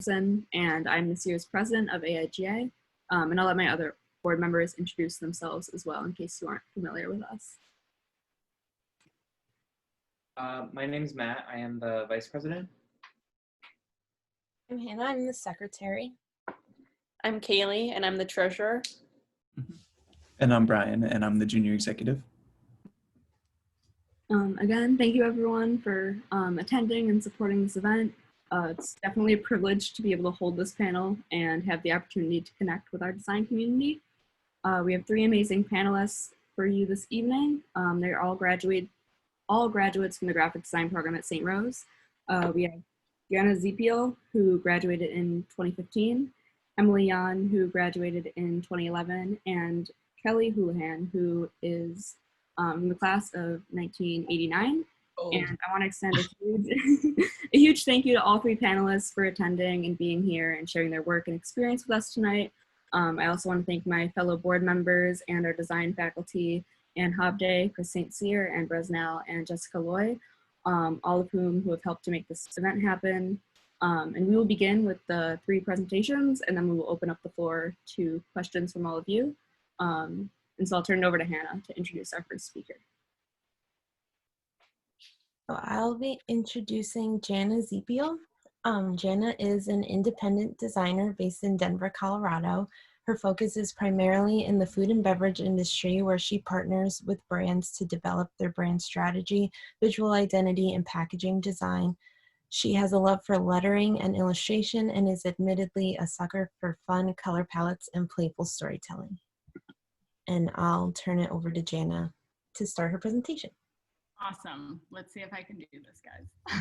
and I'm this year's president of AIGA, and I'll let my other board members introduce themselves as well in case you aren't familiar with us. My name is Matt. I am the vice president. I'm Hannah. I'm the secretary. I'm Kaylee, and I'm the treasurer. And I'm Brian, and I'm the junior executive. Again, thank you everyone for attending and supporting this event. It's definitely a privilege to be able to hold this panel and have the opportunity to connect with our design community. We have 3 amazing panelists for you this evening. They're all graduates from the graphic design program at St. Rose. We have Janna Czepiel, who graduated in 2015, Emily Jahn, who graduated in 2011, and Kelly Holohan, who is in the class of 1989. And I want to extend a huge thank you to all 3 panelists for attending and being here and sharing their work and experience with us tonight. I also want to thank my fellow board members and our design faculty, Ann Hobday, Chris St. Cyr, and Bresnell, and Jessica Loy, all of whom have helped to make this event happen. And we will begin with the 3 presentations, and then we will open up the floor to questions from all of you. And so I'll turn it over to Hannah to introduce our first speaker. So I'll be introducing Janna Czepiel. Janna is an independent designer based in Denver, Colorado. Her focus is primarily in the food and beverage industry, where she partners with brands to develop their brand strategy, visual identity, and packaging design. She has a love for lettering and illustration and is admittedly a sucker for fun color palettes and playful storytelling. And I'll turn it over to Janna to start her presentation. Awesome. Let's see if I can do this, guys.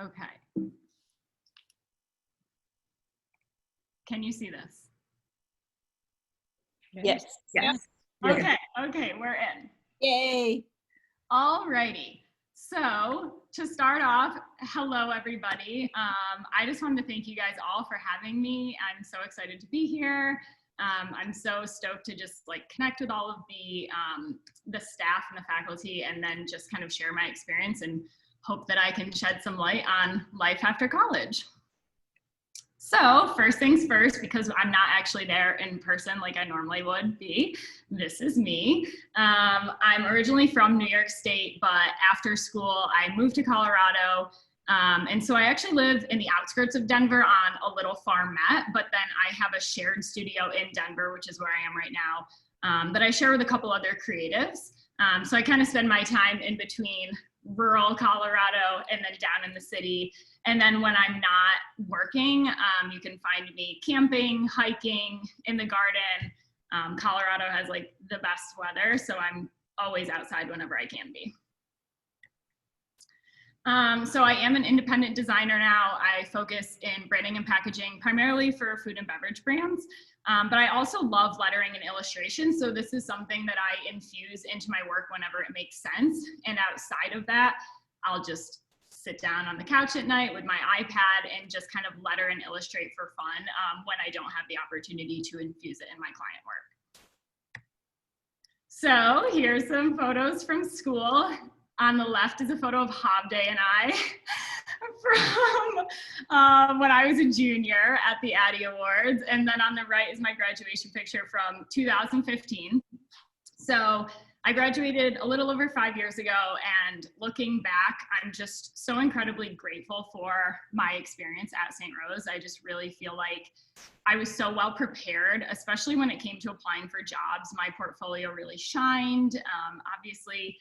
Okay. Can you see this? Yes. Yes. Okay, okay, we're in. Yay! Alrighty. So to start off, hello everybody. I just wanted to thank you guys all for having me. I'm so excited to be here. I'm so stoked to just like connect with all of the staff and the faculty, and then just kind of share my experience and hope that I can shed some light on life after college. So first things first, because I'm not actually there in person like I normally would be, this is me. I'm originally from New York State, but after school I moved to Colorado. And so I actually live in the outskirts of Denver on a little farmette, but then I have a shared studio in Denver, which is where I am right now, that I share with a couple other creatives. So I kind of spend my time in between rural Colorado and then down in the city. And then when I'm not working, you can find me camping, hiking, in the garden. Colorado has like the best weather, so I'm always outside whenever I can be. So I am an independent designer now. I focus in branding and packaging primarily for food and beverage brands, but I also love lettering and illustration. So this is something that I infuse into my work whenever it makes sense. And outside of that, I'll just sit down on the couch at night with my iPad and just kind of letter and illustrate for fun when I don't have the opportunity to infuse it in my client work. So here's some photos from school. On the left is a photo of Hobday and I from when I was a junior at the Addy Awards. And then on the right is my graduation picture from 2015. So I graduated a little over 5 years ago, and looking back, I'm just so incredibly grateful for my experience at St. Rose. I just really feel like I was so well prepared, especially when it came to applying for jobs. My portfolio really shined. Obviously,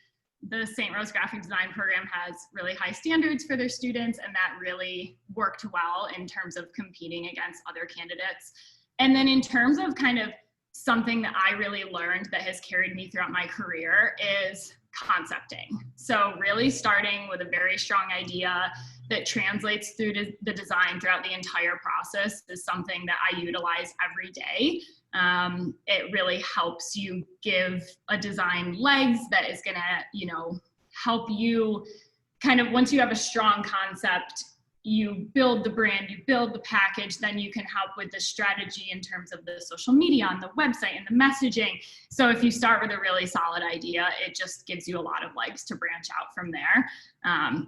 the St. Rose Graphic Design program has really high standards for their students, and that really worked well in terms of competing against other candidates. And then in terms of kind of something that I really learned that has carried me throughout my career is concepting. So really starting with a very strong idea that translates through to the design throughout the entire process is something that I utilize every day. It really helps you give a design legs that is gonna, help you kind of, once you have a strong concept, you build the brand, you build the package, then you can help with the strategy in terms of the social media on the website and the messaging. So if you start with a really solid idea, it just gives you a lot of legs to branch out from there.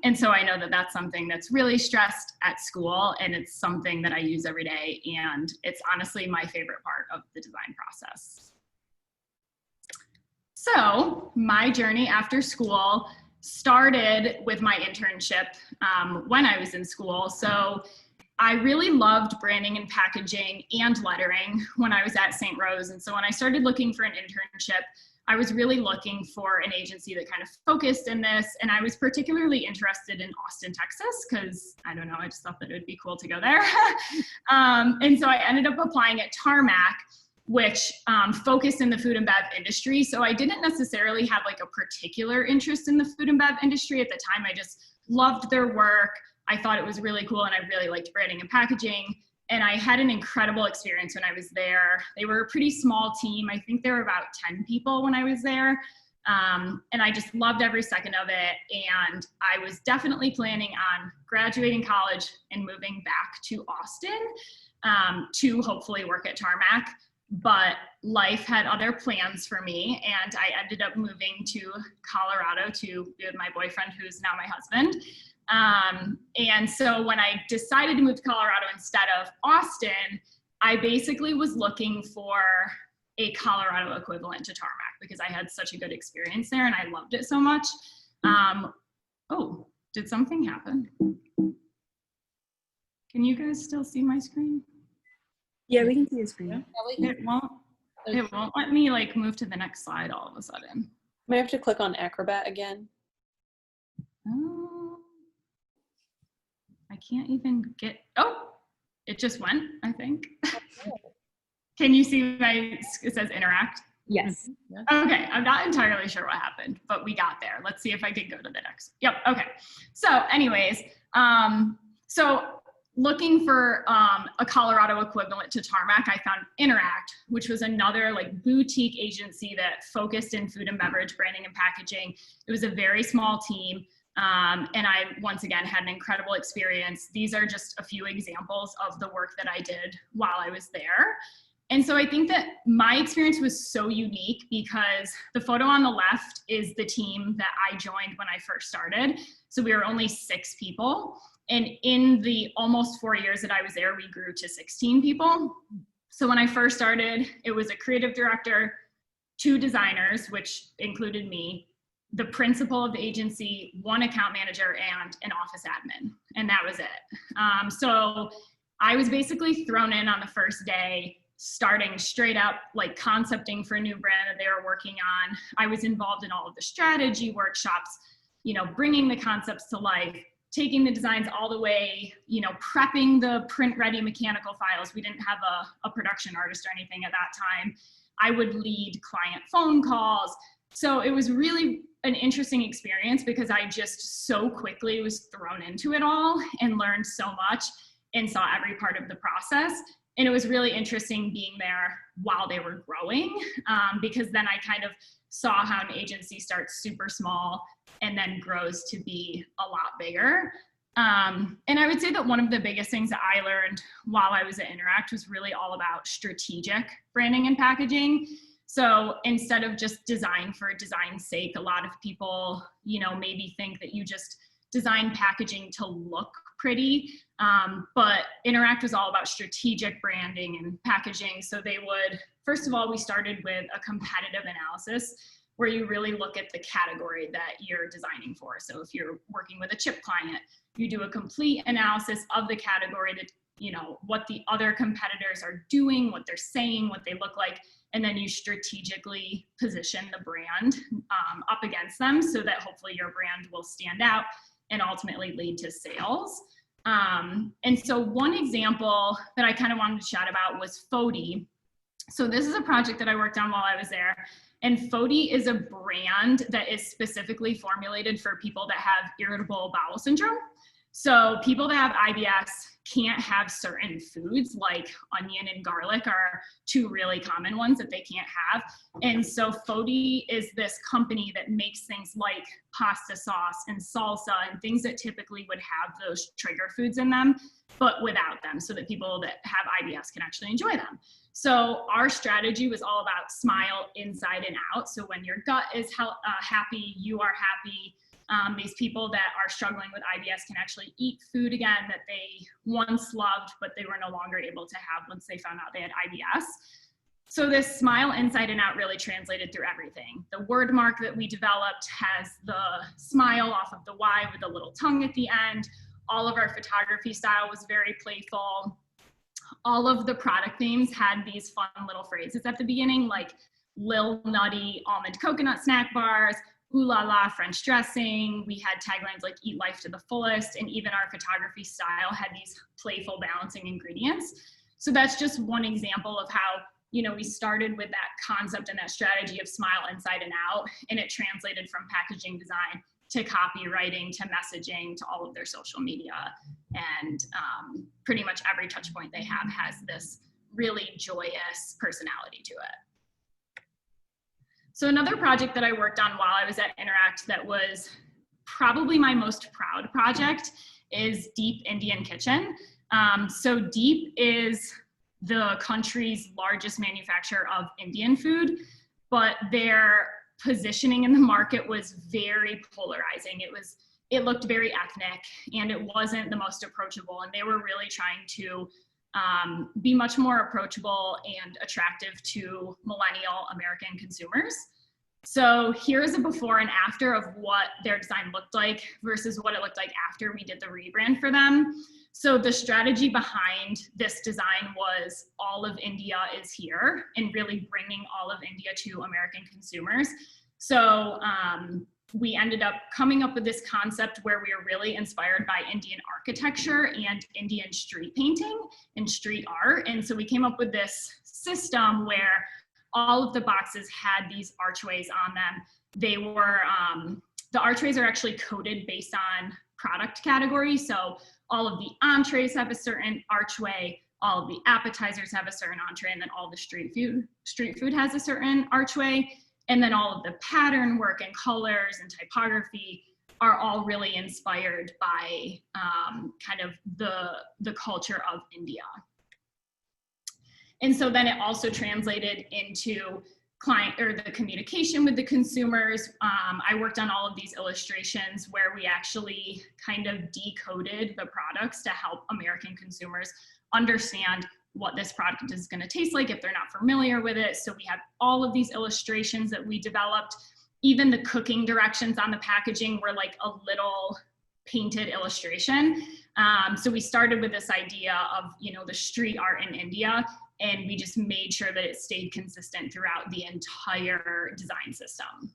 And so I know that that's something that's really stressed at school, and it's something that I use every day. And it's honestly my favorite part of the design process. So my journey after school started with my internship when I was in school. So I really loved branding and packaging and lettering when I was at St. Rose. And so when I started looking for an internship, I was really looking for an agency that kind of focused in this. And I was particularly interested in Austin, Texas, because I don't know, I just thought that it would be cool to go there. And so I ended up applying at Tarmac, which focused in the food and bev industry. So I didn't necessarily have like a particular interest in the food and bev industry at the time. I just loved their work. I thought it was really cool, and I really liked branding and packaging. And I had an incredible experience when I was there. They were a pretty small team. I think there were about 10 people when I was there. And I just loved every second of it. And I was definitely planning on graduating college and moving back to Austin to hopefully work at Tarmac. But life had other plans for me, and I ended up moving to Colorado to be with my boyfriend, who's now my husband. And so when I decided to move to Colorado instead of Austin, I basically was looking for a Colorado equivalent to Tarmac because I had such a good experience there and I loved it so much. Oh, did something happen? Can you guys still see my screen? Yeah, we can see your screen. It won't let me like move to the next slide all of a sudden. Might have to click on Acrobat again. Oh, I can't even get, oh, it just went, I think. Can you see it says interact? Yes. Okay, I'm not entirely sure what happened, but we got there. Let's see if I can go to the next. Yep, okay. So anyways, so looking for a Colorado equivalent to Tarmac, I found Interact, which was another like boutique agency that focused in food and beverage branding and packaging. It was a very small team. And I, once again, had an incredible experience. These are just a few examples of the work that I did while I was there. And so I think that my experience was so unique because the photo on the left is the team that I joined when I first started. So we were only 6 people. And in the almost 4 years that I was there, we grew to 16 people. So when I first started, it was a creative director, 2 designers, which included me, the principal of the agency, 1 account manager, and an office admin. And that was it. So I was basically thrown in on the first day, starting straight up, like concepting for a new brand that they were working on. I was involved in all of the strategy workshops, you know, bringing the concepts to life, taking the designs all the way, you know, prepping the print ready mechanical files. We didn't have a production artist or anything at that time. I would lead client phone calls. So it was really an interesting experience because I just so quickly was thrown into it all and learned so much and saw every part of the process. And it was really interesting being there while they were growing because then I kind of saw how an agency starts super small and then grows to be a lot bigger. And I would say that one of the biggest things that I learned while I was at Interact was really all about strategic branding and packaging. So instead of just design for design's sake, a lot of people, you know, maybe think that you just design packaging to look pretty, but Interact was all about strategic branding and packaging. So they would, first of all, we started with a competitive analysis where you really look at the category that you're designing for. So if you're working with a chip client, you do a complete analysis of the category to, you know, what the other competitors are doing, what they're saying, what they look like, and then you strategically position the brand up against them so that hopefully your brand will stand out and ultimately lead to sales. And so one example that I kind of wanted to chat about was Fody. So this is a project that I worked on while I was there. And Fody is a brand that is specifically formulated for people that have irritable bowel syndrome. So people that have IBS can't have certain foods, like onion and garlic are two really common ones that they can't have. And so Fodi is this company that makes things like pasta sauce and salsa and things that typically would have those trigger foods in them, but without them, so that people that have IBS can actually enjoy them. So our strategy was all about smile inside and out. So when your gut is happy, you are happy. These people that are struggling with IBS can actually eat food again that they once loved, but they were no longer able to have once they found out they had IBS. So this smile inside and out really translated through everything. The word mark that we developed has the smile off of the Y with a little tongue at the end. All of our photography style was very playful. All of the product themes had these fun little phrases at the beginning, like Lil Nutty almond coconut snack bars, ooh la la French dressing. We had taglines like eat life to the fullest, and even our photography style had these playful balancing ingredients. So that's just one example of how, you know, we started with that concept and that strategy of smile inside and out, and it translated from packaging design to copywriting to messaging to all of their social media. And pretty much every touch point they have has this really joyous personality to it. So another project that I worked on while I was at Interact that was probably my most proud project is Deep Indian Kitchen. So Deep is the country's largest manufacturer of Indian food, but their positioning in the market was very polarizing. It looked very ethnic, and it wasn't the most approachable, and they were really trying to be much more approachable and attractive to millennial American consumers. So here's a before and after of what their design looked like versus what it looked like after we did the rebrand for them. So the strategy behind this design was all of India is here, and really bringing all of India to American consumers. So we ended up coming up with this concept where we were really inspired by Indian architecture and Indian street painting and street art. And so we came up with this system where all of the boxes had these archways on them. They were, the archways are actually coded based on product category. So all of the entrees have a certain archway, all of the appetizers have a certain entree, and then all the street food has a certain archway. And then all of the pattern work and colors and typography are all really inspired by kind of the culture of India. And so then it also translated into the communication with the consumers. I worked on all of these illustrations where we actually kind of decoded the products to help American consumers understand what this product is going to taste like if they're not familiar with it. So we have all of these illustrations that we developed. Even the cooking directions on the packaging were like a little painted illustration. So we started with this idea of, you know, the street art in India, and we just made sure that it stayed consistent throughout the entire design system.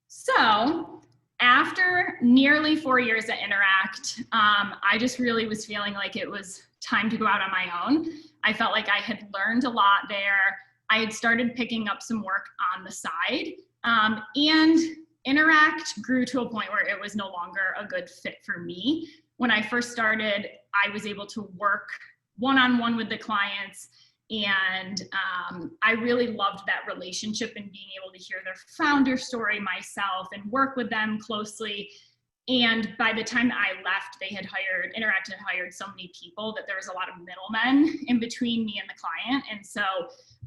So after nearly 4 years at Interact, I just really was feeling like it was time to go out on my own. I felt like I had learned a lot there. I had started picking up some work on the side, and Interact grew to a point where it was no longer a good fit for me. When I first started, I was able to work one-on-one with the clients, and I really loved that relationship and being able to hear their founder story myself and work with them closely. And by the time that I left, Interact had hired so many people that there was a lot of middlemen in between me and the client. And so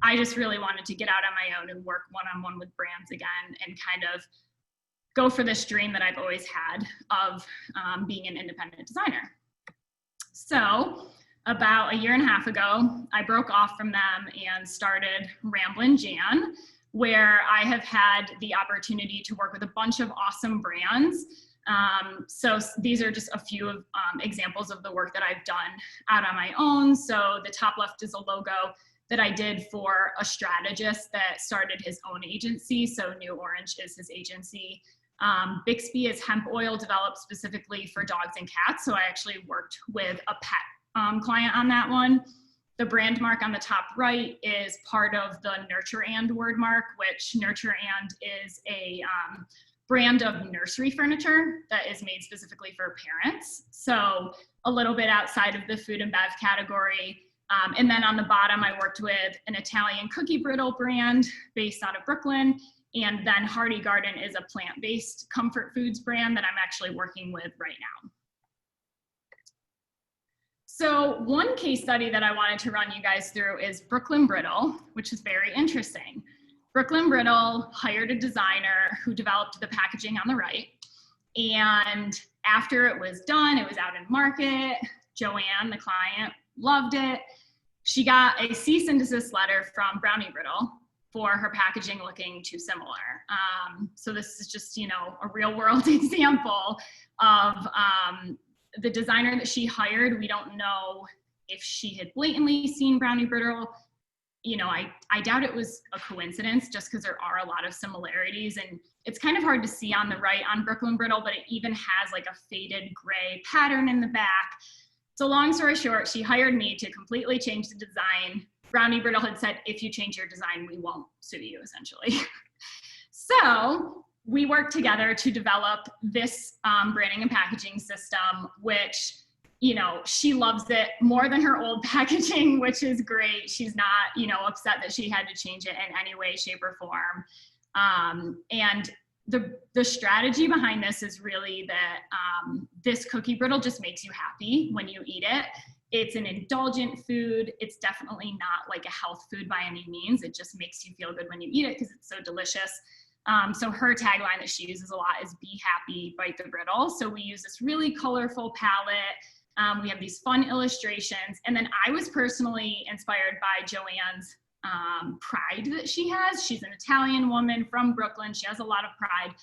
I just really wanted to get out on my own and work one-on-one with brands again and kind of go for this dream that I've always had of being an independent designer. So about 1.5 years ago, I broke off from them and started Ramblin' Jahn, where I have had the opportunity to work with a bunch of awesome brands. So these are just a few of examples of the work that I've done out on my own. So the top left is a logo that I did for a strategist that started his own agency. So New Orange is his agency. Bixby is hemp oil developed specifically for dogs and cats. So I actually worked with a pet client on that one. The brand mark on the top right is part of the Nurture And word mark, which Nurture And is a brand of nursery furniture that is made specifically for parents. So a little bit outside of the food and bev category. And then on the bottom, I worked with an Italian cookie brittle brand based out of Brooklyn. And then Hardy Garden is a plant-based comfort foods brand that I'm actually working with right now. So one case study that I wanted to run you guys through is Brooklyn Brittle, which is very interesting. Brooklyn Brittle hired a designer who developed the packaging on the right. And after it was done, it was out in market. Joanne, the client, loved it. She got a cease and desist letter from Brownie Brittle for her packaging looking too similar. So this is just, you know, a real world example of the designer that she hired. We don't know if she had blatantly seen Brownie Brittle. You know, I doubt it was a coincidence just because there are a lot of similarities, and it's kind of hard to see on the right on Brooklyn Brittle, but it even has like a faded gray pattern in the back. So long story short, she hired me to completely change the design. Brownie Brittle had said, if you change your design, we won't sue you, essentially. So we worked together to develop this branding and packaging system, which, you know, she loves it more than her old packaging, which is great. She's not, you know, upset that she had to change it in any way, shape, or form. And the strategy behind this is really that this cookie brittle just makes you happy when you eat it. It's an indulgent food. It's definitely not like a health food by any means. It just makes you feel good when you eat it because it's so delicious. So her tagline that she uses a lot is "Be happy, bite the brittle." So we use this really colorful palette. We have these fun illustrations. And then I was personally inspired by Joanne's pride that she has. She's an Italian woman from Brooklyn. She has a lot of pride.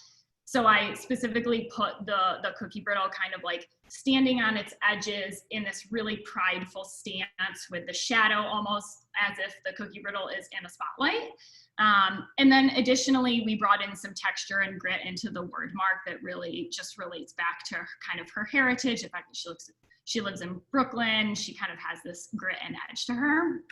So I specifically put the cookie brittle kind of like standing on its edges in this really prideful stance with the shadow almost as if the cookie brittle is in a spotlight. And then additionally, we brought in some texture and grit into the word mark that really just relates back to kind of her heritage, the fact that she lives in Brooklyn. She kind of has this grit and edge to her.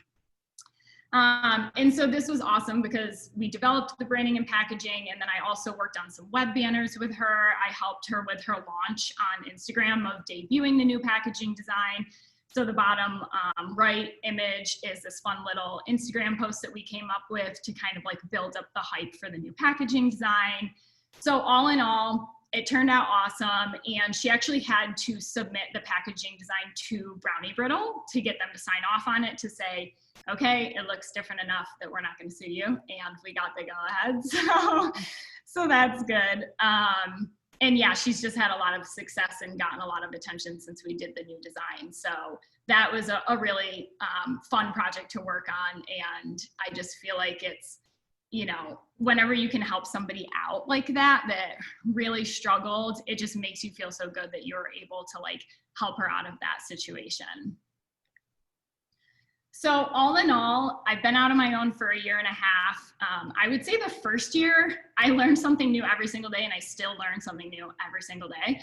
And so this was awesome because we developed the branding and packaging, and then I also worked on some web banners with her. I helped her with her launch on Instagram of debuting the new packaging design. So the bottom right image is this fun little Instagram post that we came up with to kind of like build up the hype for the new packaging design. So all in all, it turned out awesome, and she actually had to submit the packaging design to Brownie Brittle to get them to sign off on it to say, okay, it looks different enough that we're not going to sue you, and we got the go-ahead. So that's good. And yeah, she's just had a lot of success and gotten a lot of attention since we did the new design. So that was a really fun project to work on, and I just feel like it's, you know, whenever you can help somebody out like that really struggled, it just makes you feel so good that you're able to like help her out of that situation. So all in all, I've been out on my own for 1.5 years. I would say the first year I learned something new every single day, and I still learn something new every single day.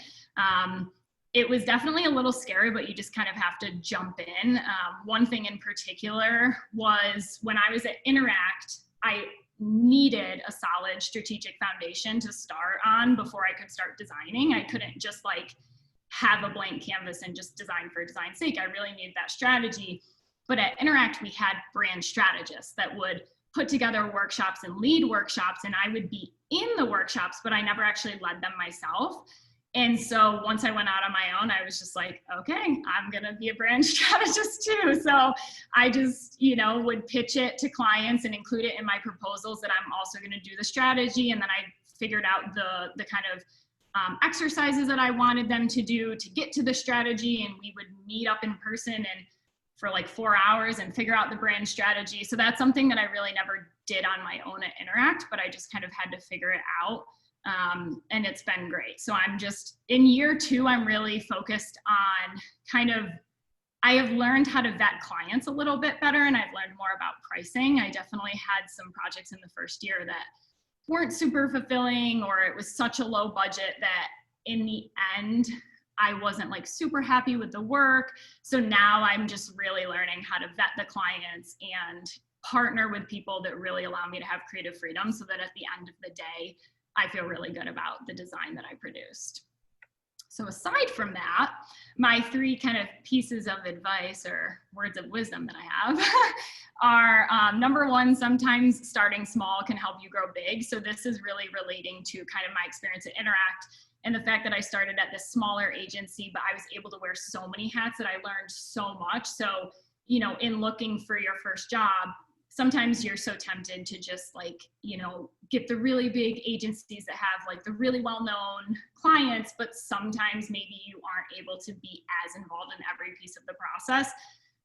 It was definitely a little scary, but you just kind of have to jump in. One thing in particular was when I was at Interact, I needed a solid strategic foundation to start on before I could start designing. I couldn't just like have a blank canvas and just design for design's sake. I really needed that strategy. But at Interact, we had brand strategists that would put together workshops and lead workshops, and I would be in the workshops, but I never actually led them myself. And so once I went out on my own, I was just like, okay, I'm gonna be a brand strategist too. So I just, you know, would pitch it to clients and include it in my proposals that I'm also gonna do the strategy. And then I figured out the kind of exercises that I wanted them to do to get to the strategy. And we would meet up in person and for like 4 hours and figure out the brand strategy. So that's something that I really never did on my own at Interact, but I just kind of had to figure it out. And it's been great. So I'm just, in year 2, I'm really focused on kind of, I have learned how to vet clients a little bit better, and I've learned more about pricing. I definitely had some projects in the first year that weren't super fulfilling, or it was such a low budget that in the end, I wasn't like super happy with the work. So now I'm just really learning how to vet the clients and partner with people that really allow me to have creative freedom so that at the end of the day, I feel really good about the design that I produced. So aside from that, my 3 kind of pieces of advice or words of wisdom that I have are number 1, sometimes starting small can help you grow big. So this is really relating to kind of my experience at Interact and the fact that I started at this smaller agency, but I was able to wear so many hats that I learned so much. So, you know, in looking for your first job, sometimes you're so tempted to just like, you know, get the really big agencies that have like the really well-known clients, but sometimes maybe you aren't able to be as involved in every piece of the process.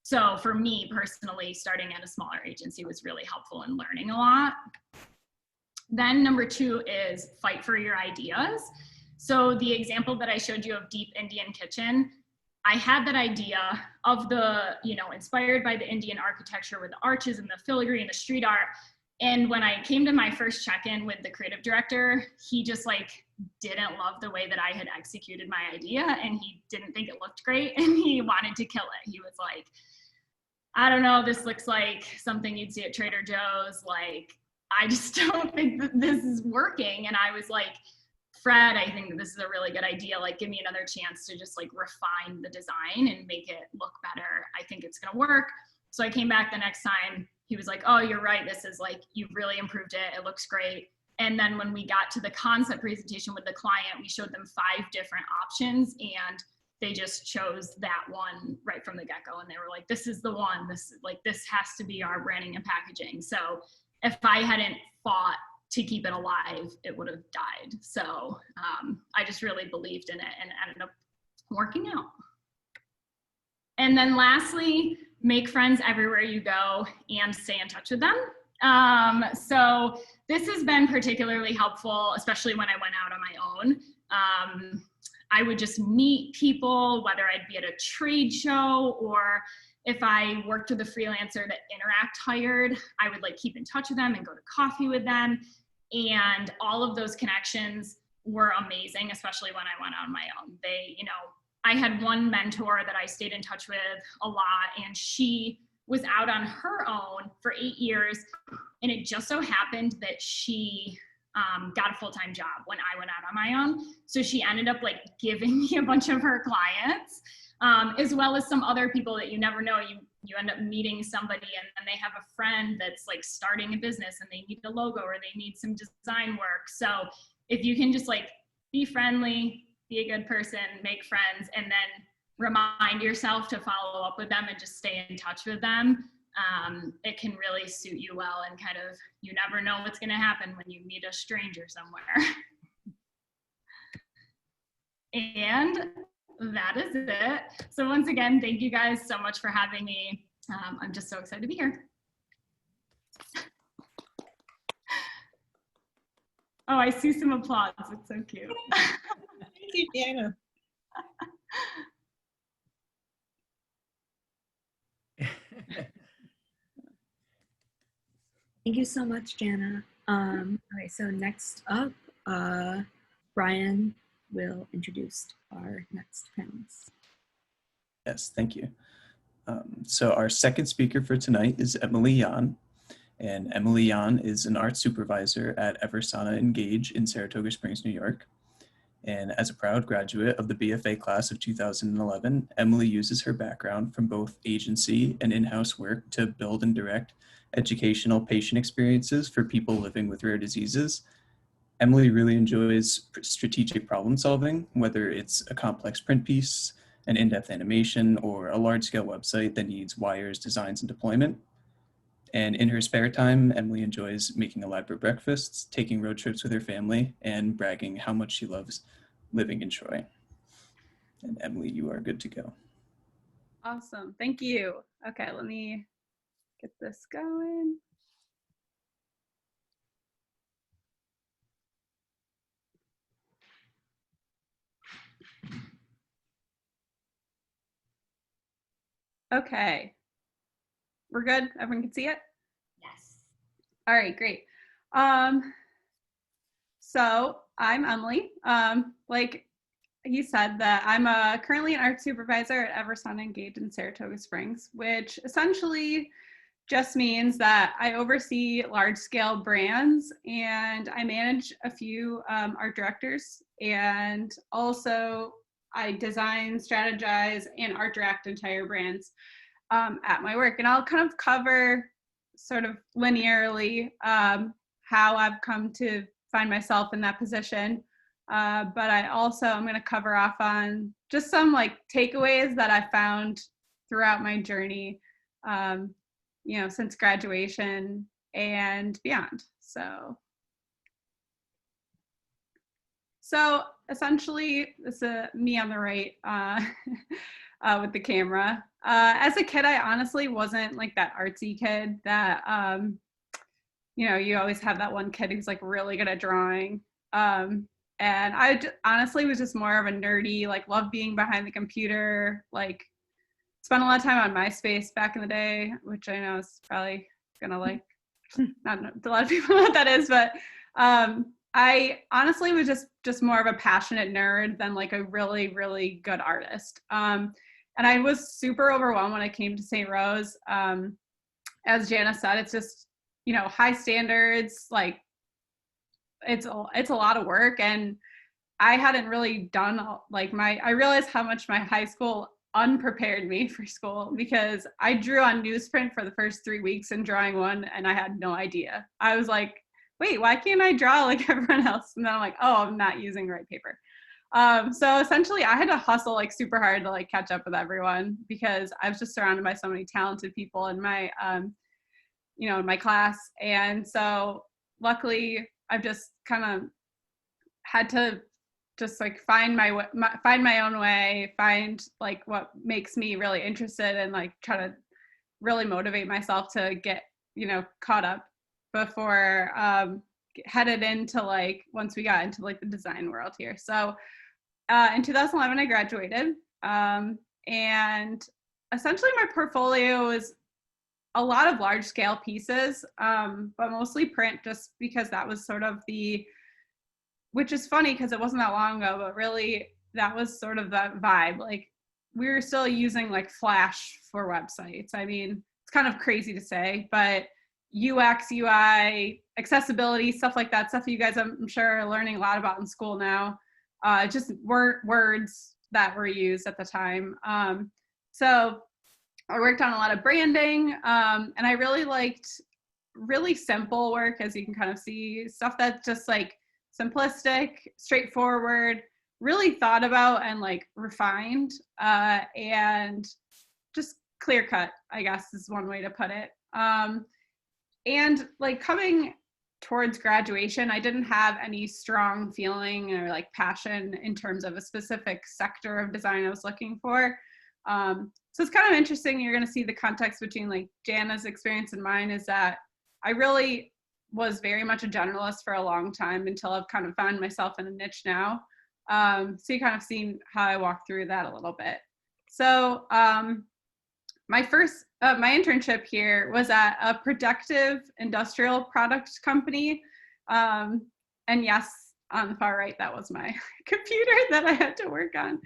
So for me personally, starting at a smaller agency was really helpful in learning a lot. Then number 2 is fight for your ideas. So the example that I showed you of Deep Indian Kitchen, I had that idea of the, you know, inspired by the Indian architecture with the arches and the filigree and the street art. And when I came to my first check-in with the creative director, he just like didn't love the way that I had executed my idea and he didn't think it looked great and he wanted to kill it. He was like, I don't know, this looks like something you'd see at Trader Joe's. Like, I just don't think that this is working. And I was like, Fred, I think that this is a really good idea. Like, give me another chance to just like refine the design and make it look better. I think it's gonna work. So I came back the next time. He was like, oh, you're right. This is like, you've really improved it. It looks great. And then when we got to the concept presentation with the client, we showed them 5 different options and they just chose that one right from the get-go. And they were like, this is the one. This has to be our branding and packaging. So if I hadn't fought to keep it alive, it would have died. So I just really believed in it and ended up working out. And then lastly, make friends everywhere you go and stay in touch with them. So this has been particularly helpful, especially when I went out on my own. I would just meet people, whether I'd be at a trade show or if I worked with a freelancer that Interact hired, I would like keep in touch with them and go to coffee with them. And all of those connections were amazing, especially when I went on my own. They, you know, I had one mentor that I stayed in touch with a lot, and she was out on her own for 8 years. And it just so happened that she got a full-time job when I went out on my own. So she ended up like giving me a bunch of her clients, as well as some other people that you never know. You end up meeting somebody and then they have a friend that's like starting a business and they need a logo or they need some design work. So if you can just like be friendly, be a good person, make friends, and then remind yourself to follow up with them and just stay in touch with them, it can really suit you well, and kind of, you never know what's going to happen when you meet a stranger somewhere. And that is it. So once again, thank you guys so much for having me. I'm just so excited to be here. Oh, I see some applause. It's so cute. Thank you, Janna. Thank you so much, Janna. Okay, so next up, Brian will introduce our next panelists. Yes, thank you. So our second speaker for tonight is Emily Jahn. And Emily Jahn is an art supervisor at Eversana Engage in Saratoga Springs, New York. And as a proud graduate of the BFA class of 2011, Emily uses her background from both agency and in-house work to build and direct educational patient experiences for people living with rare diseases. Emily really enjoys strategic problem solving, whether it's a complex print piece, an in-depth animation, or a large-scale website that needs wires, designs, and deployment. And in her spare time, Emily enjoys making elaborate breakfasts, taking road trips with her family, and bragging how much she loves living in Troy. And Emily, you are good to go. Awesome, thank you. Okay, let me get this going. Okay, we're good. Everyone can see it? Yes. All right, great. So I'm Emily. Like he said, that I'm currently an art supervisor at Eversana Engage in Saratoga Springs, which essentially just means that I oversee large-scale brands and I manage a few art directors, and also I design, strategize, and art direct entire brands at my work. And I'll kind of cover sort of linearly how I've come to find myself in that position. But I'm going to cover off on just some like takeaways that I found throughout my journey, since graduation and beyond. So essentially, this is me on the right with the camera. As a kid, I honestly wasn't like that artsy kid that, you always have that one kid who's like really good at drawing. And I honestly was just more of a nerdy, like love being behind the computer, like spent a lot of time on MySpace back in the day, which I know is probably gonna like, not know, a lot of people know what that is, but I honestly was just more of a passionate nerd than like a really, really good artist. And I was super overwhelmed when I came to St. Rose. As Janna said, it's just, high standards, like it's a lot of work. And I hadn't really done I realized how much my high school unprepared me for school, because I drew on newsprint for the first 3 weeks in drawing one and I had no idea. I was like, wait, why can't I draw like everyone else? And then I'm like, oh, I'm not using the right paper. So essentially I had to hustle like super hard to like catch up with everyone, because I was just surrounded by so many talented people in my, in my class. And so luckily I've just kind of had to just like find my own way, find like what makes me really interested, and like try to really motivate myself to get, caught up before headed into like, once we got into like the design world here. So in 2011, I graduated, and essentially my portfolio is a lot of large scale pieces, but mostly print, just because that was sort of which is funny because it wasn't that long ago, but really that was sort of the vibe. Like we were still using like Flash for websites. I mean, it's kind of crazy to say, but UX, UI, accessibility, stuff like that, stuff you guys I'm sure are learning a lot about in school now, just words that were used at the time. So I worked on a lot of branding, and I really liked really simple work, as you can kind of see, stuff that's just like simplistic, straightforward, really thought about and like refined, and just clear cut, I guess is one way to put it. And like coming towards graduation, I didn't have any strong feeling or like passion in terms of a specific sector of design I was looking for. So it's kind of interesting. You're going to see the context between like Janna's experience and mine is that I really was very much a generalist for a long time until I've kind of found myself in a niche now. So you kind of seen how I walk through that a little bit. So my internship here was at a productive industrial product company. And yes, on the far right, that was my computer that I had to work on.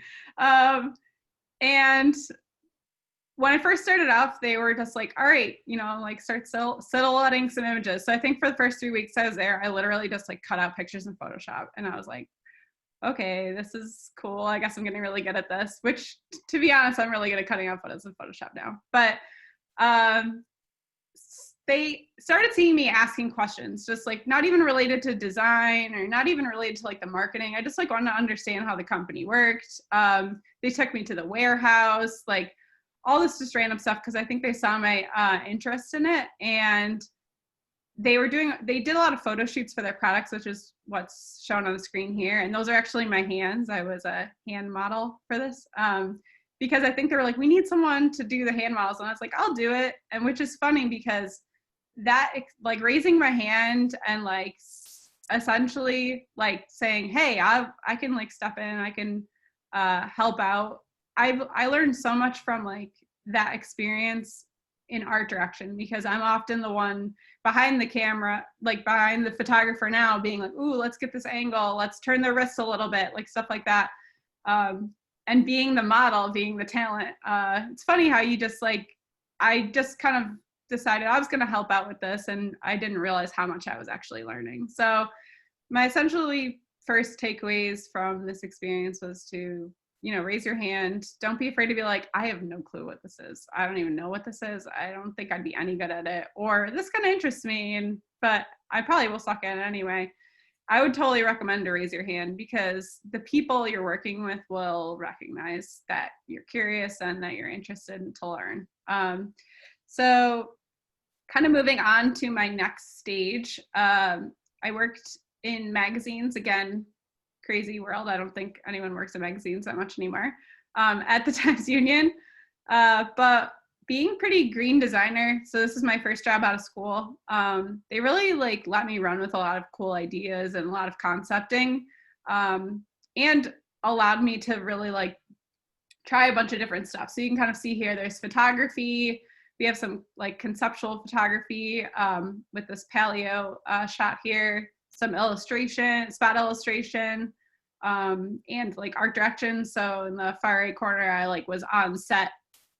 And when I first started off, they were just like, all right, like start silhouetting some images. So I think for the first 3 weeks I was there, I literally just like cut out pictures in Photoshop. And I was like, okay, this is cool. I guess I'm getting really good at this, which to be honest, I'm really good at cutting out photos in Photoshop now. But they started seeing me asking questions, just like not even related to design or not even related to like the marketing. I just like wanted to understand how the company worked. They took me to the warehouse, like all this just random stuff, because I think they saw my interest in it. And they did a lot of photo shoots for their products, which is what's shown on the screen here. And those are actually my hands. I was a hand model for this, because I think they were like, we need someone to do the hand models. And I was like, I'll do it. And which is funny because that like raising my hand and like essentially like saying, hey, I can like step in, I can help out. I learned so much from like that experience in art direction, because I'm often the one behind the camera, like behind the photographer now, being like, ooh, let's get this angle, let's turn the wrist a little bit, like stuff like that. And being the model, being the talent. It's funny how you just like, I just kind of decided I was going to help out with this, and I didn't realize how much I was actually learning. So my essentially first takeaways from this experience was to, raise your hand. Don't be afraid to be like, I have no clue what this is. I don't even know what this is. I don't think I'd be any good at it, or this kind of interests me, but I probably will suck at it anyway. I would totally recommend to raise your hand, because the people you're working with will recognize that you're curious and that you're interested to learn. So kind of moving on to my next stage, I worked in magazines. Again, crazy world. I don't think anyone works in magazines that much anymore, at the Times Union. But being pretty green designer, so this is my first job out of school, they really let me run with a lot of cool ideas and a lot of concepting, and allowed me to really try a bunch of different stuff. So you can kind of see here, there's photography. We have some conceptual photography, with this paleo shot here, some illustration, spot illustration, and art direction. So in the far right corner, I was on set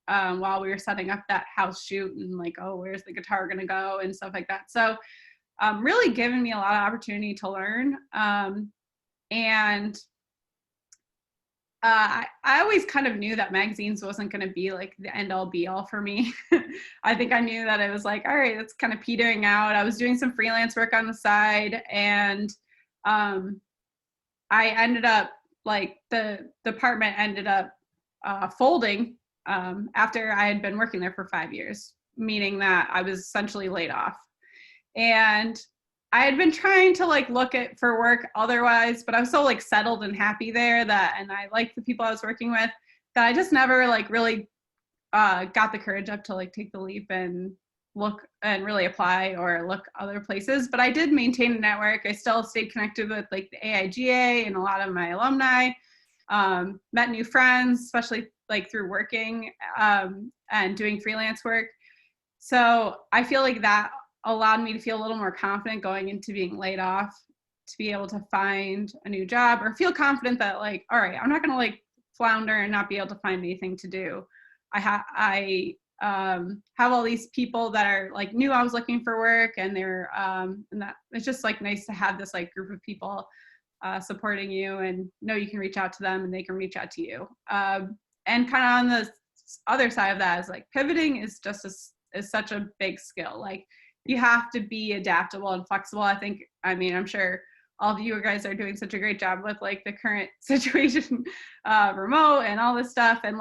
while we were setting up that house shoot, and oh, where's the guitar gonna go and stuff like that. So really giving me a lot of opportunity to learn. And I always kind of knew that magazines wasn't going to be the end all be all for me. I think I knew that it was all right, it's kind of petering out. I was doing some freelance work on the side, and I ended up the department ended up folding after I had been working there for 5 years, meaning that I was essentially laid off. And I had been trying to look for work otherwise, but I was so settled and happy there and I liked the people I was working with, that I just never really got the courage up to take the leap and look and really apply or look other places. But I did maintain a network. I still stayed connected with the AIGA and a lot of my alumni, met new friends, especially through working and doing freelance work. So I feel that allowed me to feel a little more confident going into being laid off, to be able to find a new job or feel confident that all right, I'm not going to flounder and not be able to find anything to do. I have all these people that are knew I was looking for work, and they're and that it's just nice to have this group of people supporting you, and know you can reach out to them and they can reach out to you. And kind of on the other side of that is pivoting is just is such a big skill. You have to be adaptable and flexible. I'm sure all of you guys are doing such a great job with the current situation, remote and all this stuff. And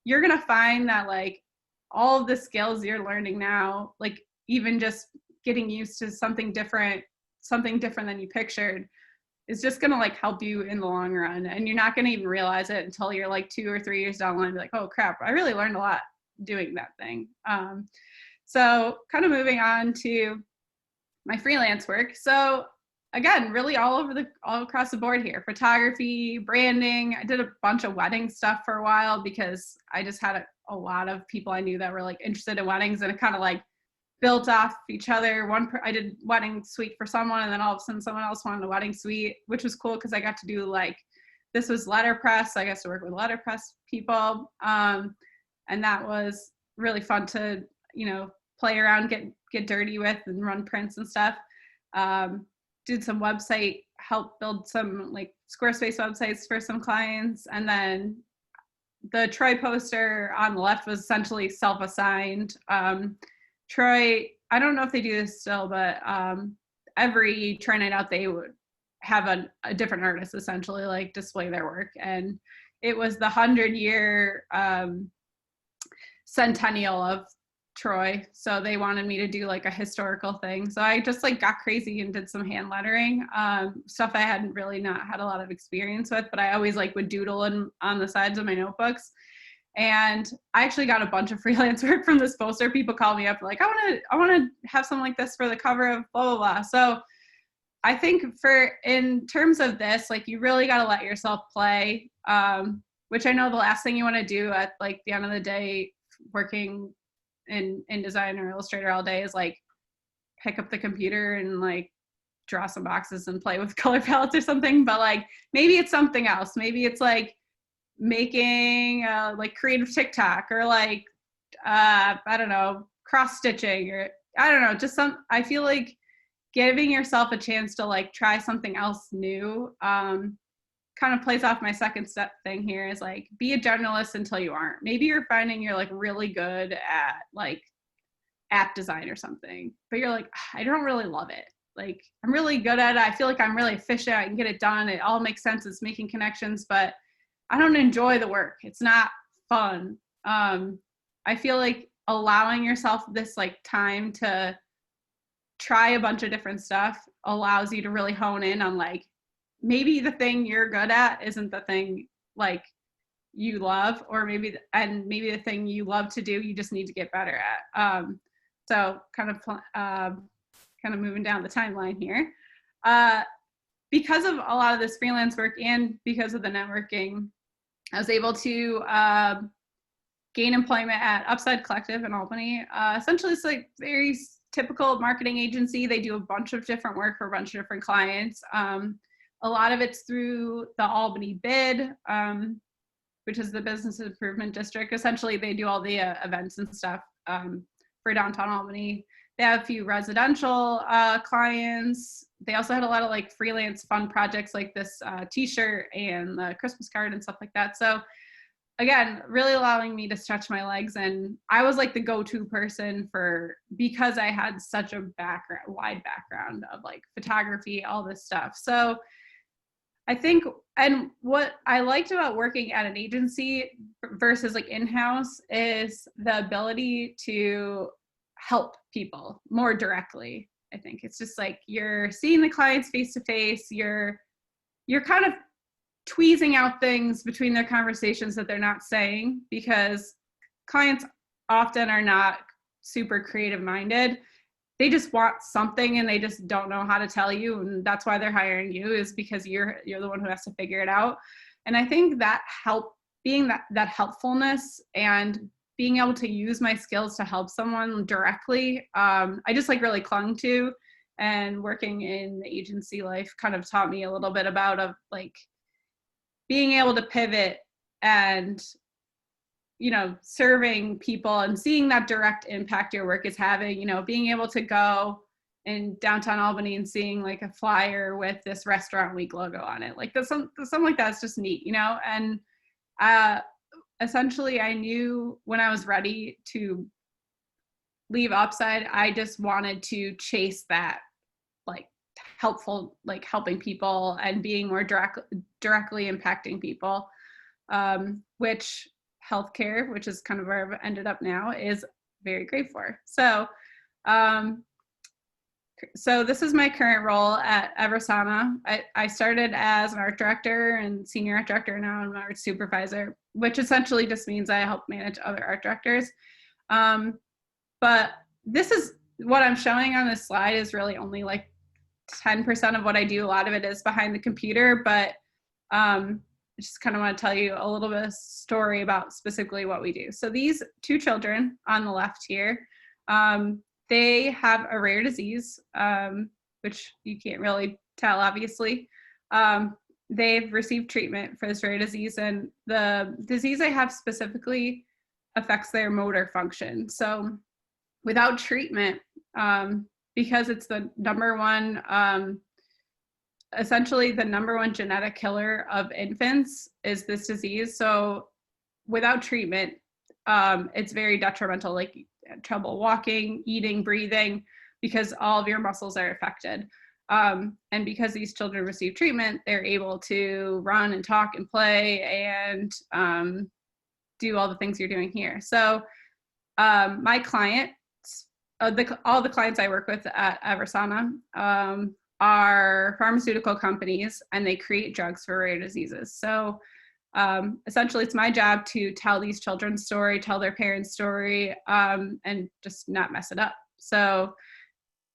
you're going to find that all of the skills you're learning now, even just getting used to something different than you pictured, is just going to help you in the long run. And you're not going to even realize it until you're 2 or 3 years down the line, oh crap, I really learned a lot doing that thing. So kind of moving on to my freelance work. So again, really all across the board here, photography, branding. I did a bunch of wedding stuff for a while because I just had a lot of people I knew that were interested in weddings, and it kind of built off each other. I did wedding suite for someone, and then all of a sudden someone else wanted a wedding suite, which was cool because I got to do this was letterpress. So I got to work with letterpress people. And that was really fun to, play around, get dirty with, and run prints and stuff. Did some website, help build some Squarespace websites for some clients. And then the Troy poster on the left was essentially self-assigned. Troy, I don't know if they do this still, but every Troy night out, they would have a different artist essentially display their work. And it was the 100-year centennial of Troy, so they wanted me to do a historical thing. So I just got crazy and did some hand lettering, stuff I hadn't really not had a lot of experience with, but I always would doodle on the sides of my notebooks. And I actually got a bunch of freelance work from this poster. People called me up I want to have something like this for the cover of blah blah blah. So I think in terms of this, you really got to let yourself play, which I know the last thing you want to do at the end of the day working in design or Illustrator all day is pick up the computer and draw some boxes and play with color palettes or something. But maybe it's something else. Maybe it's making creative TikTok, or I don't know, cross stitching, or I don't know, just I feel like giving yourself a chance to like try something else new kind of plays off my second step thing here is like, be a generalist until you aren't. Maybe you're finding you're like really good at like app design or something, but you're like, I don't really love it. Like, I'm really good at it. I feel like I'm really efficient. I can get it done. It all makes sense. It's making connections, but I don't enjoy the work. It's not fun. I feel like allowing yourself this like time to try a bunch of different stuff allows you to really hone in on like, maybe the thing you're good at isn't the thing like you love, or maybe the thing you love to do, you just need to get better at. So kind of moving down the timeline here. Because of a lot of this freelance work and because of the networking, I was able to gain employment at Upside Collective in Albany. Essentially, it's like very typical marketing agency. They do a bunch of different work for a bunch of different clients. A lot of it's through the Albany BID, which is the Business Improvement District. Essentially, they do all the events and stuff for downtown Albany. They have a few residential clients. They also had a lot of like freelance fun projects like this t-shirt and the Christmas card and stuff like that. So again, really allowing me to stretch my legs. And I was like the go-to person because I had such a wide background of like photography, all this stuff. So I think, and what I liked about working at an agency versus like in-house is the ability to help people more directly. I think it's just like you're seeing the clients face to face, you're kind of tweezing out things between their conversations that they're not saying, because clients often are not super creative minded. They just want something and they just don't know how to tell you, and that's why they're hiring you, is because you're the one who has to figure it out. And I think that being that helpfulness and being able to use my skills to help someone directly, I just like really clung to. And working in the agency life kind of taught me a little bit about like being able to pivot and, you know, serving people and seeing that direct impact your work is having, you know, being able to go in downtown Albany and seeing like a flyer with this Restaurant Week logo on it. Like something like that's just neat, you know? And essentially I knew when I was ready to leave Upside, I just wanted to chase that like helpful, like helping people and being more directly impacting people, which healthcare, which is kind of where I've ended up now, is very great for. So, so this is my current role at Eversana. I started as an art director and senior art director. Now I'm an art supervisor, which essentially just means I help manage other art directors. But this is what I'm showing on this slide is really only like 10% of what I do. A lot of it is behind the computer, but I just kind of want to tell you a little bit of story about specifically what we do. So these two children on the left here, they have a rare disease, which you can't really tell, obviously. They've received treatment for this rare disease, and the disease I have specifically affects their motor function. So without treatment, because it's the number one, essentially the number one genetic killer of infants is this disease. So without treatment, it's very detrimental, like trouble walking, eating, breathing, because all of your muscles are affected. And because these children receive treatment, they're able to run and talk and play and do all the things you're doing here. So my clients, all the clients I work with at Eversana are pharmaceutical companies, and they create drugs for rare diseases. So essentially it's my job to tell these children's story, tell their parents' story, and just not mess it up. So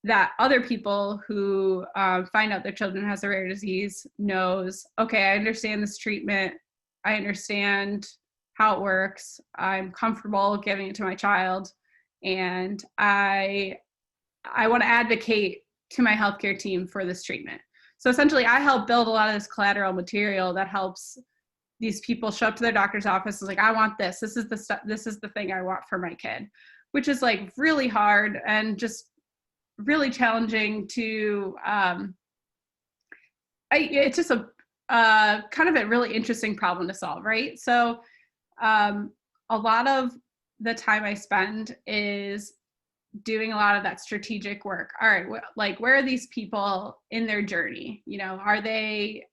that other people who find out their children has a rare disease knows, okay, I understand this treatment. I understand how it works. I'm comfortable giving it to my child. And I want to advocate to my healthcare team for this treatment. So essentially I help build a lot of this collateral material that helps these people show up to their doctor's office and like, I want this. This is the stuff. This is the thing I want for my kid. which is like really hard and just really challenging to, it's just a kind of a really interesting problem to solve, right? So a lot of the time I spend is doing a lot of that strategic work. All right, like where are these people in their journey? You know, are they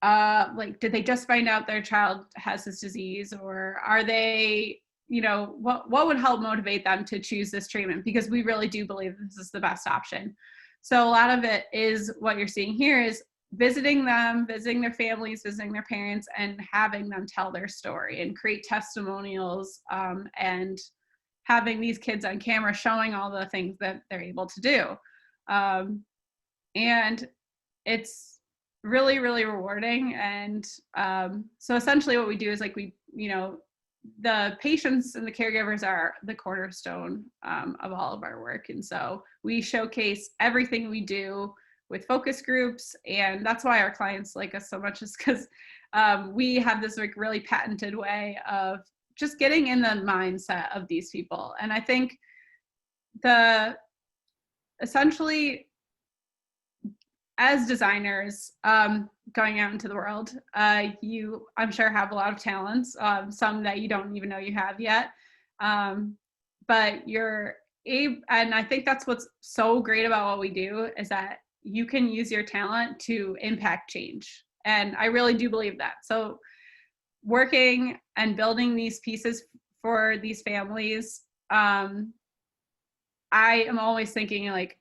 like, did they just find out their child has this disease, or are they, you know, what would help motivate them to choose this treatment? Because we really do believe this is the best option. So a lot of it is what you're seeing here is visiting them, visiting their families, visiting their parents, and having them tell their story and create testimonials, and having these kids on camera showing all the things that they're able to do. And it's really, really rewarding. And so essentially what we do is like you know, the patients and the caregivers are the cornerstone of all of our work. And so we showcase everything we do with focus groups. And that's why our clients like us so much, is because we have this like really patented way of just getting in the mindset of these people. And I think essentially as designers going out into the world, you, I'm sure, have a lot of talents, some that you don't even know you have yet. But you're able, and I think that's what's so great about what we do, is that you can use your talent to impact change. And I really do believe that. So working and building these pieces for these families, I am always thinking like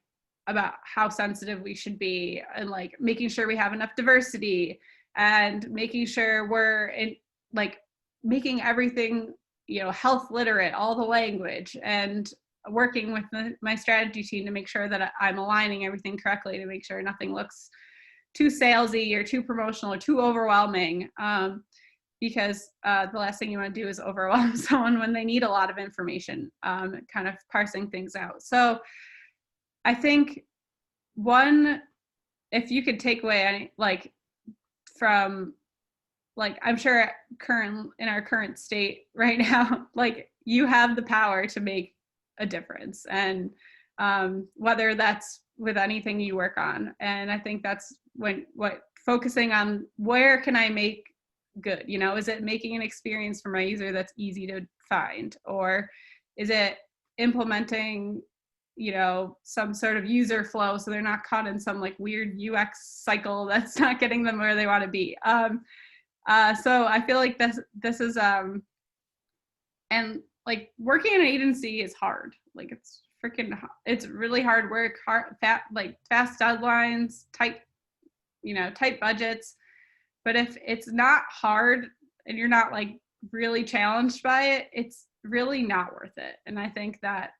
about how sensitive we should be, and like making sure we have enough diversity, and making sure we're in like making everything, you know, health literate, all the language, and working with my strategy team to make sure that I'm aligning everything correctly, to make sure nothing looks too salesy or too promotional or too overwhelming. Because the last thing you want to do is overwhelm someone when they need a lot of information, kind of parsing things out. So I think if you could take away any, like from, like, I'm sure in our current state right now, like you have the power to make a difference, and whether that's with anything you work on. And I think that's focusing on where can I make good, you know, is it making an experience for my user that's easy to find, or is it implementing, you know, some sort of user flow so they're not caught in some like weird UX cycle that's not getting them where they want to be. So I feel like this is and like working in an agency is hard. Like it's really hard work, fast deadlines, tight budgets. But if it's not hard and you're not like really challenged by it, it's really not worth it. And I think that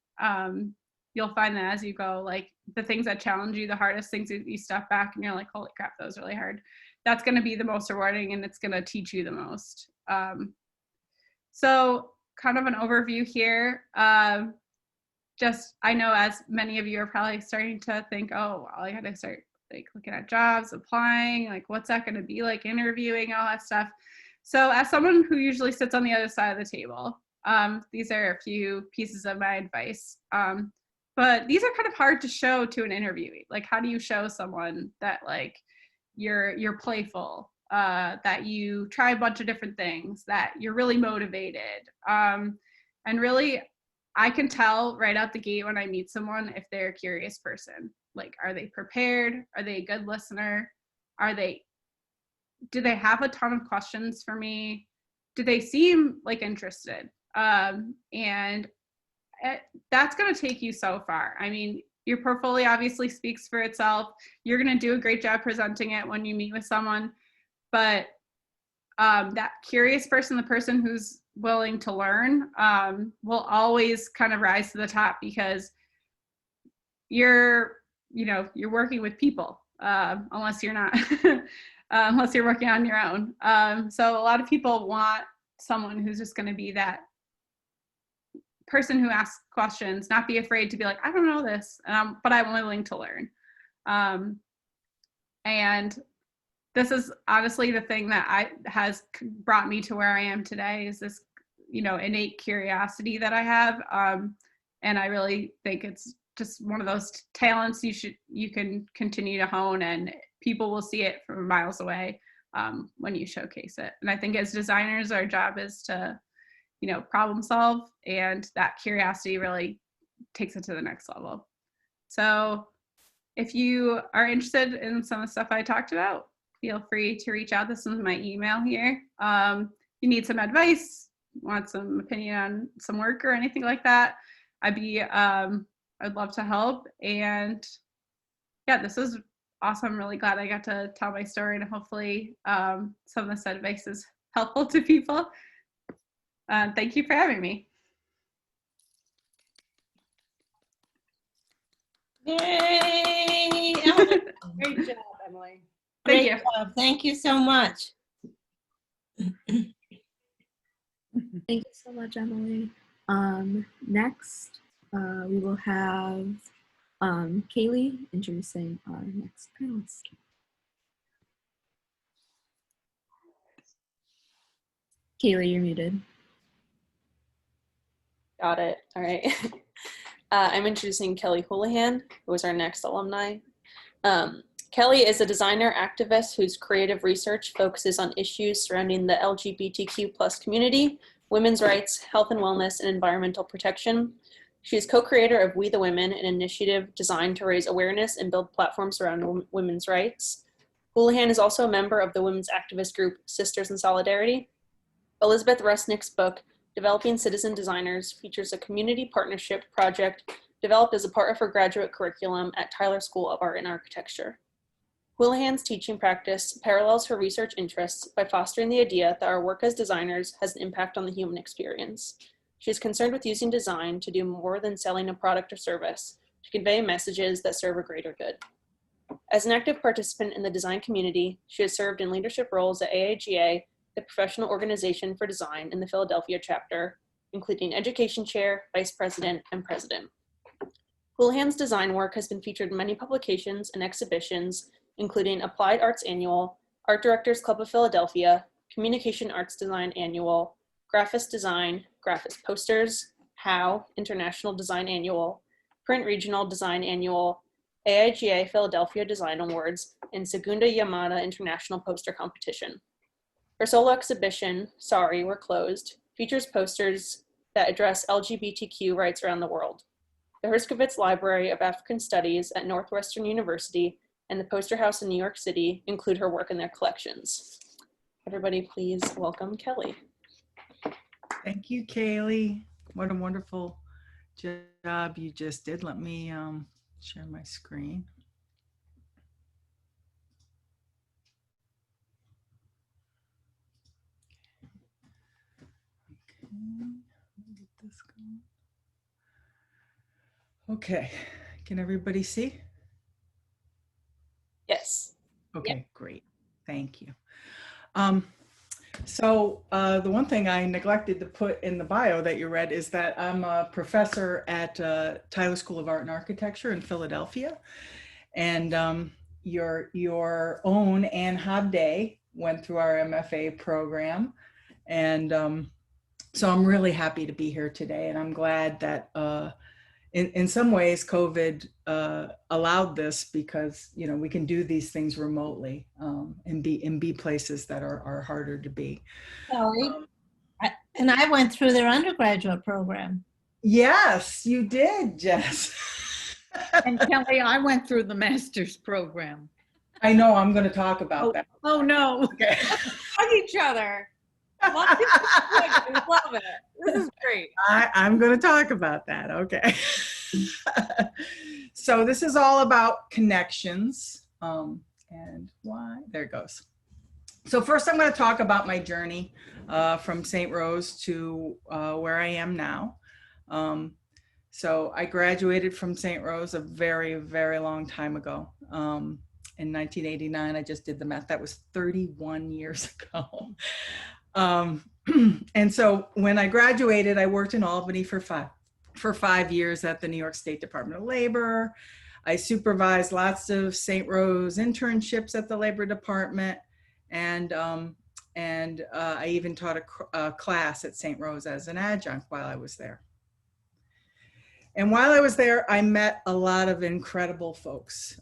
you'll find that as you go, like the things that challenge you, the hardest things, you step back and you're like, holy crap, that was really hard. That's going to be the most rewarding, and it's going to teach you the most. So kind of an overview here. Just, I know as many of you are probably starting to think, oh, well, I got to start like looking at jobs, applying, like what's that going to be like, interviewing, all that stuff. So as someone who usually sits on the other side of the table, these are a few pieces of my advice. But these are kind of hard to show to an interviewee. Like, how do you show someone that like you're playful, that you try a bunch of different things, that you're really motivated, and really, I can tell right out the gate when I meet someone if they're a curious person. Like, are they prepared? Are they a good listener? Do they have a ton of questions for me? Do they seem like interested? And that's going to take you so far. I mean, your portfolio obviously speaks for itself. You're going to do a great job presenting it when you meet with someone, but that curious person, the person who's willing to learn, will always kind of rise to the top, because you're working with people, unless you're not, unless you're working on your own. So a lot of people want someone who's just going to be that person who asks questions, not be afraid to be like, I don't know this, but I'm willing to learn. And this is honestly the thing that has brought me to where I am today, is this, innate curiosity that I have. And I really think it's just one of those talents you can continue to hone, and people will see it from miles away when you showcase it. And I think as designers, our job is to, problem solve, and that curiosity really takes it to the next level. So if you are interested in some of the stuff I talked about, feel free to reach out. This is my email here. You need some advice, want some opinion on some work or anything like that, I'd love to help. And yeah, this is awesome. I'm really glad I got to tell my story, and hopefully some of this advice is helpful to people. Thank you for having me. Yay! Great job, Emily. Thank you. Great job. Thank you so much. Thank you so much, Emily. Next, we will have Kaylee introducing our next panelist. Kaylee, you're muted. Got it. All right. I'm introducing Kelly Holohan, who is our next alumni. Kelly is a designer activist whose creative research focuses on issues surrounding the LGBTQ+ community, women's rights, health and wellness, and environmental protection. She is co-creator of We the Women, an initiative designed to raise awareness and build platforms around women's rights. Holohan is also a member of the women's activist group Sisters in Solidarity. Elizabeth Resnick's book, Developing Citizen Designers, features a community partnership project developed as a part of her graduate curriculum at Tyler School of Art and Architecture. Holohan's teaching practice parallels her research interests by fostering the idea that our work as designers has an impact on the human experience. She is concerned with using design to do more than selling a product or service, to convey messages that serve a greater good. As an active participant in the design community, she has served in leadership roles at AIGA, the professional organization for design in the Philadelphia chapter, including education chair, vice president, and president. Holohan's design work has been featured in many publications and exhibitions, including Applied Arts Annual, Art Directors Club of Philadelphia, Communication Arts Design Annual, Graphist Design, Graphist Posters, HOW, International Design Annual, Print Regional Design Annual, AIGA Philadelphia Design Awards, and Segunda Yamada International Poster Competition. Her solo exhibition, Sorry, We're Closed, features posters that address LGBTQ rights around the world. The Herskovitz Library of African Studies at Northwestern University and the Poster House in New York City include her work in their collections. Everybody please welcome Kelly. Thank you, Kaylee. What a wonderful job you just did. Let me share my screen. Get this going. Okay, can everybody see? Yes. Okay, Yep. Great. Thank you. So the one thing I neglected to put in the bio that you read is that I'm a professor at Tyler School of Art and Architecture in Philadelphia. And your own Ann Hobday went through our MFA program. And so I'm really happy to be here today. And I'm glad that in some ways COVID allowed this, because we can do these things remotely and be places that are harder to be. Kelly, and I went through their undergraduate program. Yes, you did, Jess. And Kelly, I went through the master's program. I know, I'm going to talk about that. Oh no. Okay. Hug each other. Love it. This is great. I'm going to talk about that. Okay. So this is all about connections. And why? There it goes. So first I'm going to talk about my journey from St. Rose to where I am now. So I graduated from St. Rose a very, very long time ago. In 1989, I just did the math. That was 31 years ago. And so when I graduated, I worked in Albany for 5 years at the New York State Department of Labor. I supervised lots of St. Rose internships at the Labor Department. And I even taught a class at St. Rose as an adjunct while I was there. And while I was there, I met a lot of incredible folks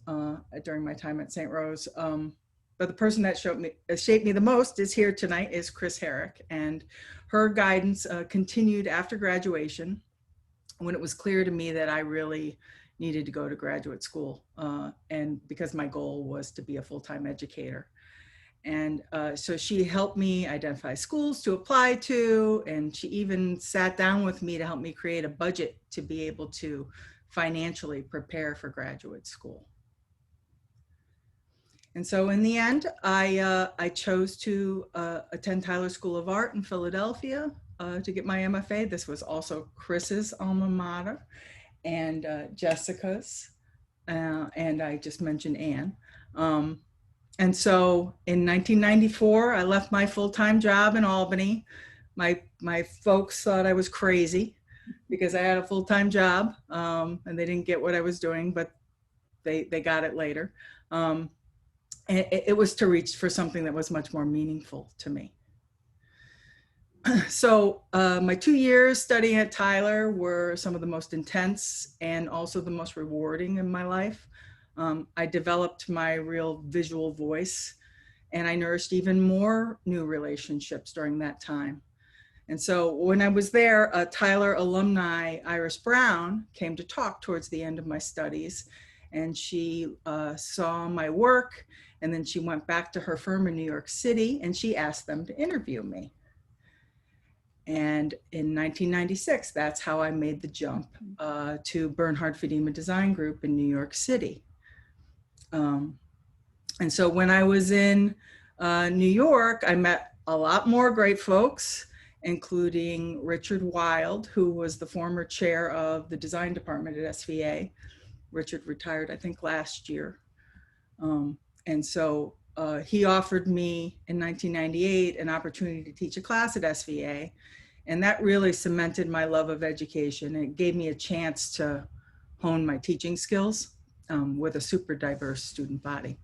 during my time at St. Rose. But the person that shaped me the most is here tonight is Chris Herrick. And her guidance continued after graduation when it was clear to me that I really needed to go to graduate school. And because my goal was to be a full-time educator. And so she helped me identify schools to apply to, and she even sat down with me to help me create a budget to be able to financially prepare for graduate school. And so in the end, I chose to attend Tyler School of Art in Philadelphia to get my MFA. This was also Chris's alma mater and Jessica's, and I just mentioned Anne. And so in 1994, I left my full-time job in Albany. My folks thought I was crazy because I had a full-time job and they didn't get what I was doing, but they got it later. And it was to reach for something that was much more meaningful to me. So my 2 years studying at Tyler were some of the most intense and also the most rewarding in my life. I developed my real visual voice, and I nourished even more new relationships during that time. And so when I was there, Tyler alumni Iris Brown came to talk towards the end of my studies, and she saw my work, and then she went back to her firm in New York City, and she asked them to interview me. And in 1996, that's how I made the jump to Bernhard Fedima Design Group in New York City. And so when I was in New York, I met a lot more great folks, including Richard Wild, who was the former chair of the design department at SVA. Richard retired, I think, last year. And so he offered me in 1998 an opportunity to teach a class at SVA. And that really cemented my love of education. It gave me a chance to hone my teaching skills with a super diverse student body.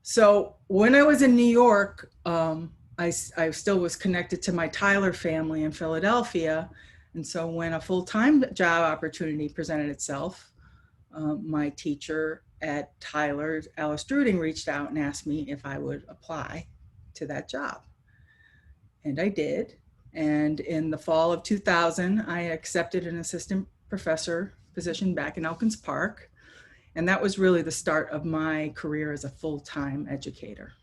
So when I was in New York, I still was connected to my Tyler family in Philadelphia. And so when a full-time job opportunity presented itself, my teacher at Tyler, Alice Druding, reached out and asked me if I would apply to that job. And I did. And in the fall of 2000, I accepted an assistant professor position back in Elkins Park. And that was really the start of my career as a full-time educator.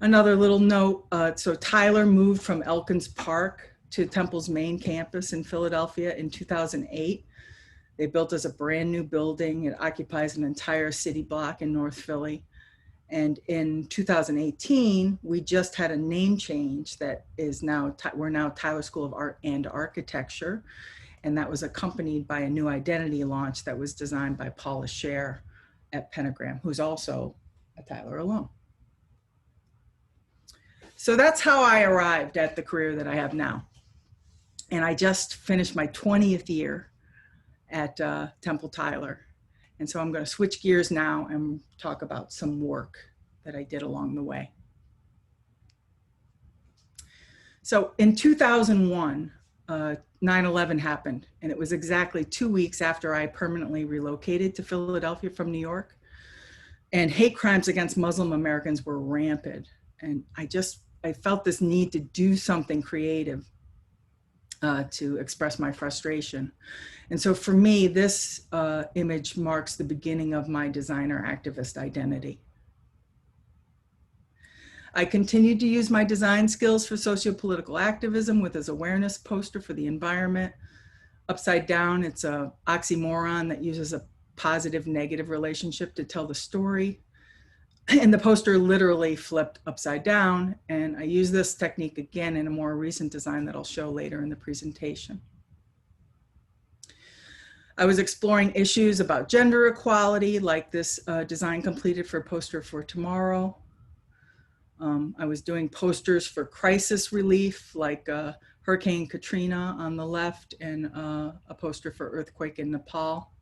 Another little note, so Tyler moved from Elkins Park to Temple's main campus in Philadelphia in 2008. They built as a brand new building. It occupies an entire city block in North Philly. And in 2018, we just had a name change that is now, we're now Tyler School of Art and Architecture. And that was accompanied by a new identity launch that was designed by Paula Scher at Pentagram, who's also a Tyler alum. So that's how I arrived at the career that I have now. And I just finished my 20th year at Temple Tyler. And so I'm going to switch gears now and talk about some work that I did along the way. So in 2001, 9/11 happened, and it was exactly 2 weeks after I permanently relocated to Philadelphia from New York. And hate crimes against Muslim Americans were rampant. And I felt this need to do something creative to express my frustration. And so for me, this image marks the beginning of my designer activist identity. I continued to use my design skills for sociopolitical activism with his awareness poster for the environment. Upside down, it's an oxymoron that uses a positive-negative relationship to tell the story. And the poster literally flipped upside down. And I use this technique again in a more recent design that I'll show later in the presentation. I was exploring issues about gender equality, like this design completed for Poster for Tomorrow. I was doing posters for crisis relief, like Hurricane Katrina on the left, and a poster for earthquake in Nepal.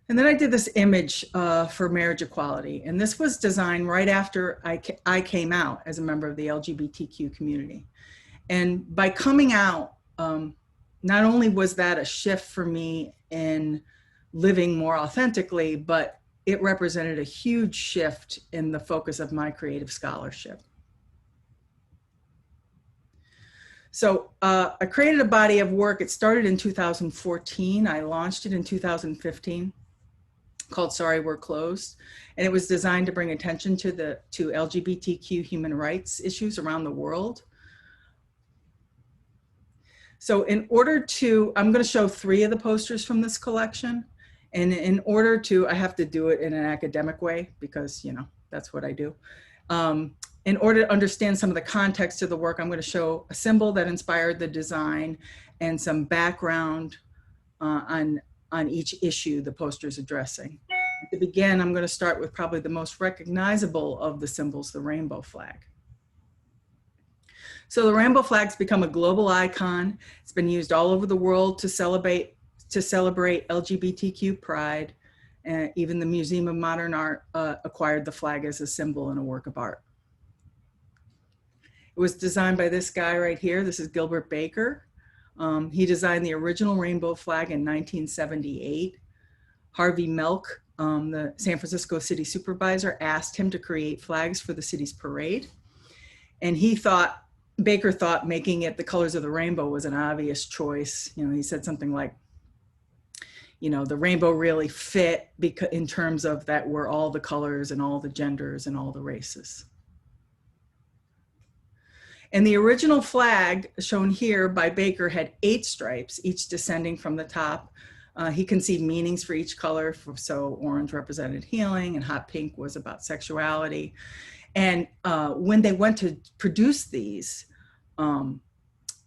And then I did this image for marriage equality. And this was designed right after I came out as a member of the LGBTQ community. And by coming out, not only was that a shift for me in living more authentically, but it represented a huge shift in the focus of my creative scholarship. So I created a body of work. It started in 2014. I launched it in 2015, called Sorry We're Closed. And it was designed to bring attention to LGBTQ human rights issues around the world. So in order to, I'm going to show 3 of the posters from this collection. And in order to, I have to do it in an academic way because, you know, that's what I do. In order to understand some of the context of the work, I'm going to show a symbol that inspired the design and some background on each issue the poster is addressing. To begin, I'm going to start with probably the most recognizable of the symbols, the rainbow flag. So the rainbow flag's become a global icon. It's been used all over the world to celebrate LGBTQ pride. And even the Museum of Modern Art acquired the flag as a symbol in a work of art. It was designed by this guy right here. This is Gilbert Baker. He designed the original rainbow flag in 1978. Harvey Milk, the San Francisco city supervisor, asked him to create flags for the city's parade. And Baker thought making it the colors of the rainbow was an obvious choice. You know, he said something like, you know, the rainbow really fit because in terms of that we're all the colors and all the genders and all the races. And the original flag shown here by Baker had 8 stripes, each descending from the top. He conceived meanings for each color. So orange represented healing and hot pink was about sexuality. And when they went to produce these,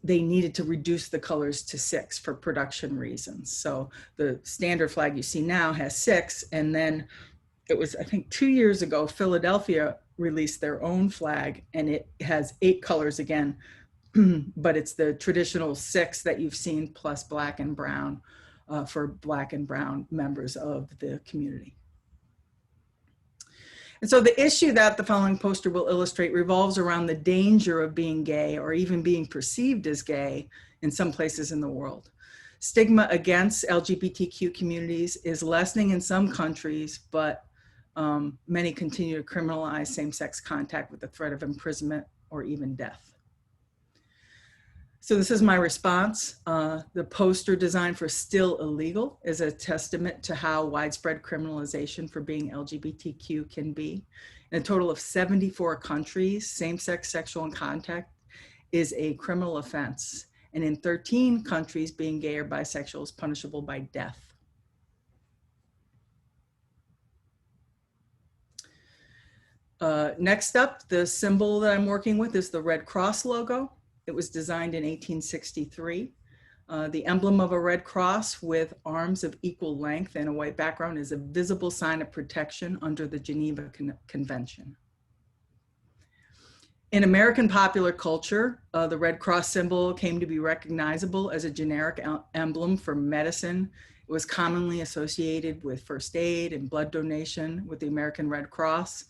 they needed to reduce the colors to 6 for production reasons. So the standard flag you see now has 6. And then it was, I think 2 years ago, Philadelphia released their own flag and it has 8 colors again, but it's the traditional 6 that you've seen plus black and brown for black and brown members of the community. And so the issue that the following poster will illustrate revolves around the danger of being gay or even being perceived as gay in some places in the world. Stigma against LGBTQ communities is lessening in some countries, but many continue to criminalize same-sex contact with the threat of imprisonment or even death. So this is my response. The poster designed for Still Illegal is a testament to how widespread criminalization for being LGBTQ can be. In a total of 74 countries, same-sex sexual contact is a criminal offense. And in 13 countries, being gay or bisexual is punishable by death. Next up, the symbol that I'm working with is the Red Cross logo. It was designed in 1863. The emblem of a red cross with arms of equal length and a white background is a visible sign of protection under the Geneva Convention. In American popular culture, the Red Cross symbol came to be recognizable as a generic emblem for medicine. It was commonly associated with first aid and blood donation with the American Red Cross.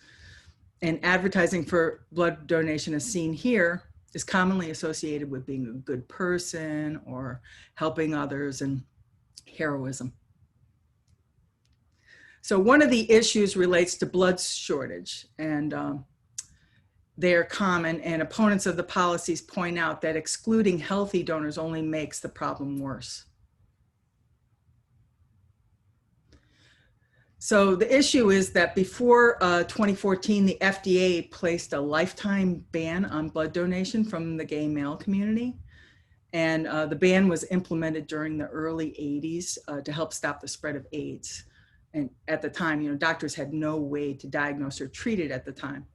And advertising for blood donation as seen here is commonly associated with being a good person or helping others and heroism. So one of the issues relates to blood shortage, and they're common, and opponents of the policies point out that excluding healthy donors only makes the problem worse. So the issue is that before 2014, the FDA placed a lifetime ban on blood donation from the gay male community. And the ban was implemented during the early 80s to help stop the spread of AIDS. And at the time, you know, doctors had no way to diagnose or treat it at the time.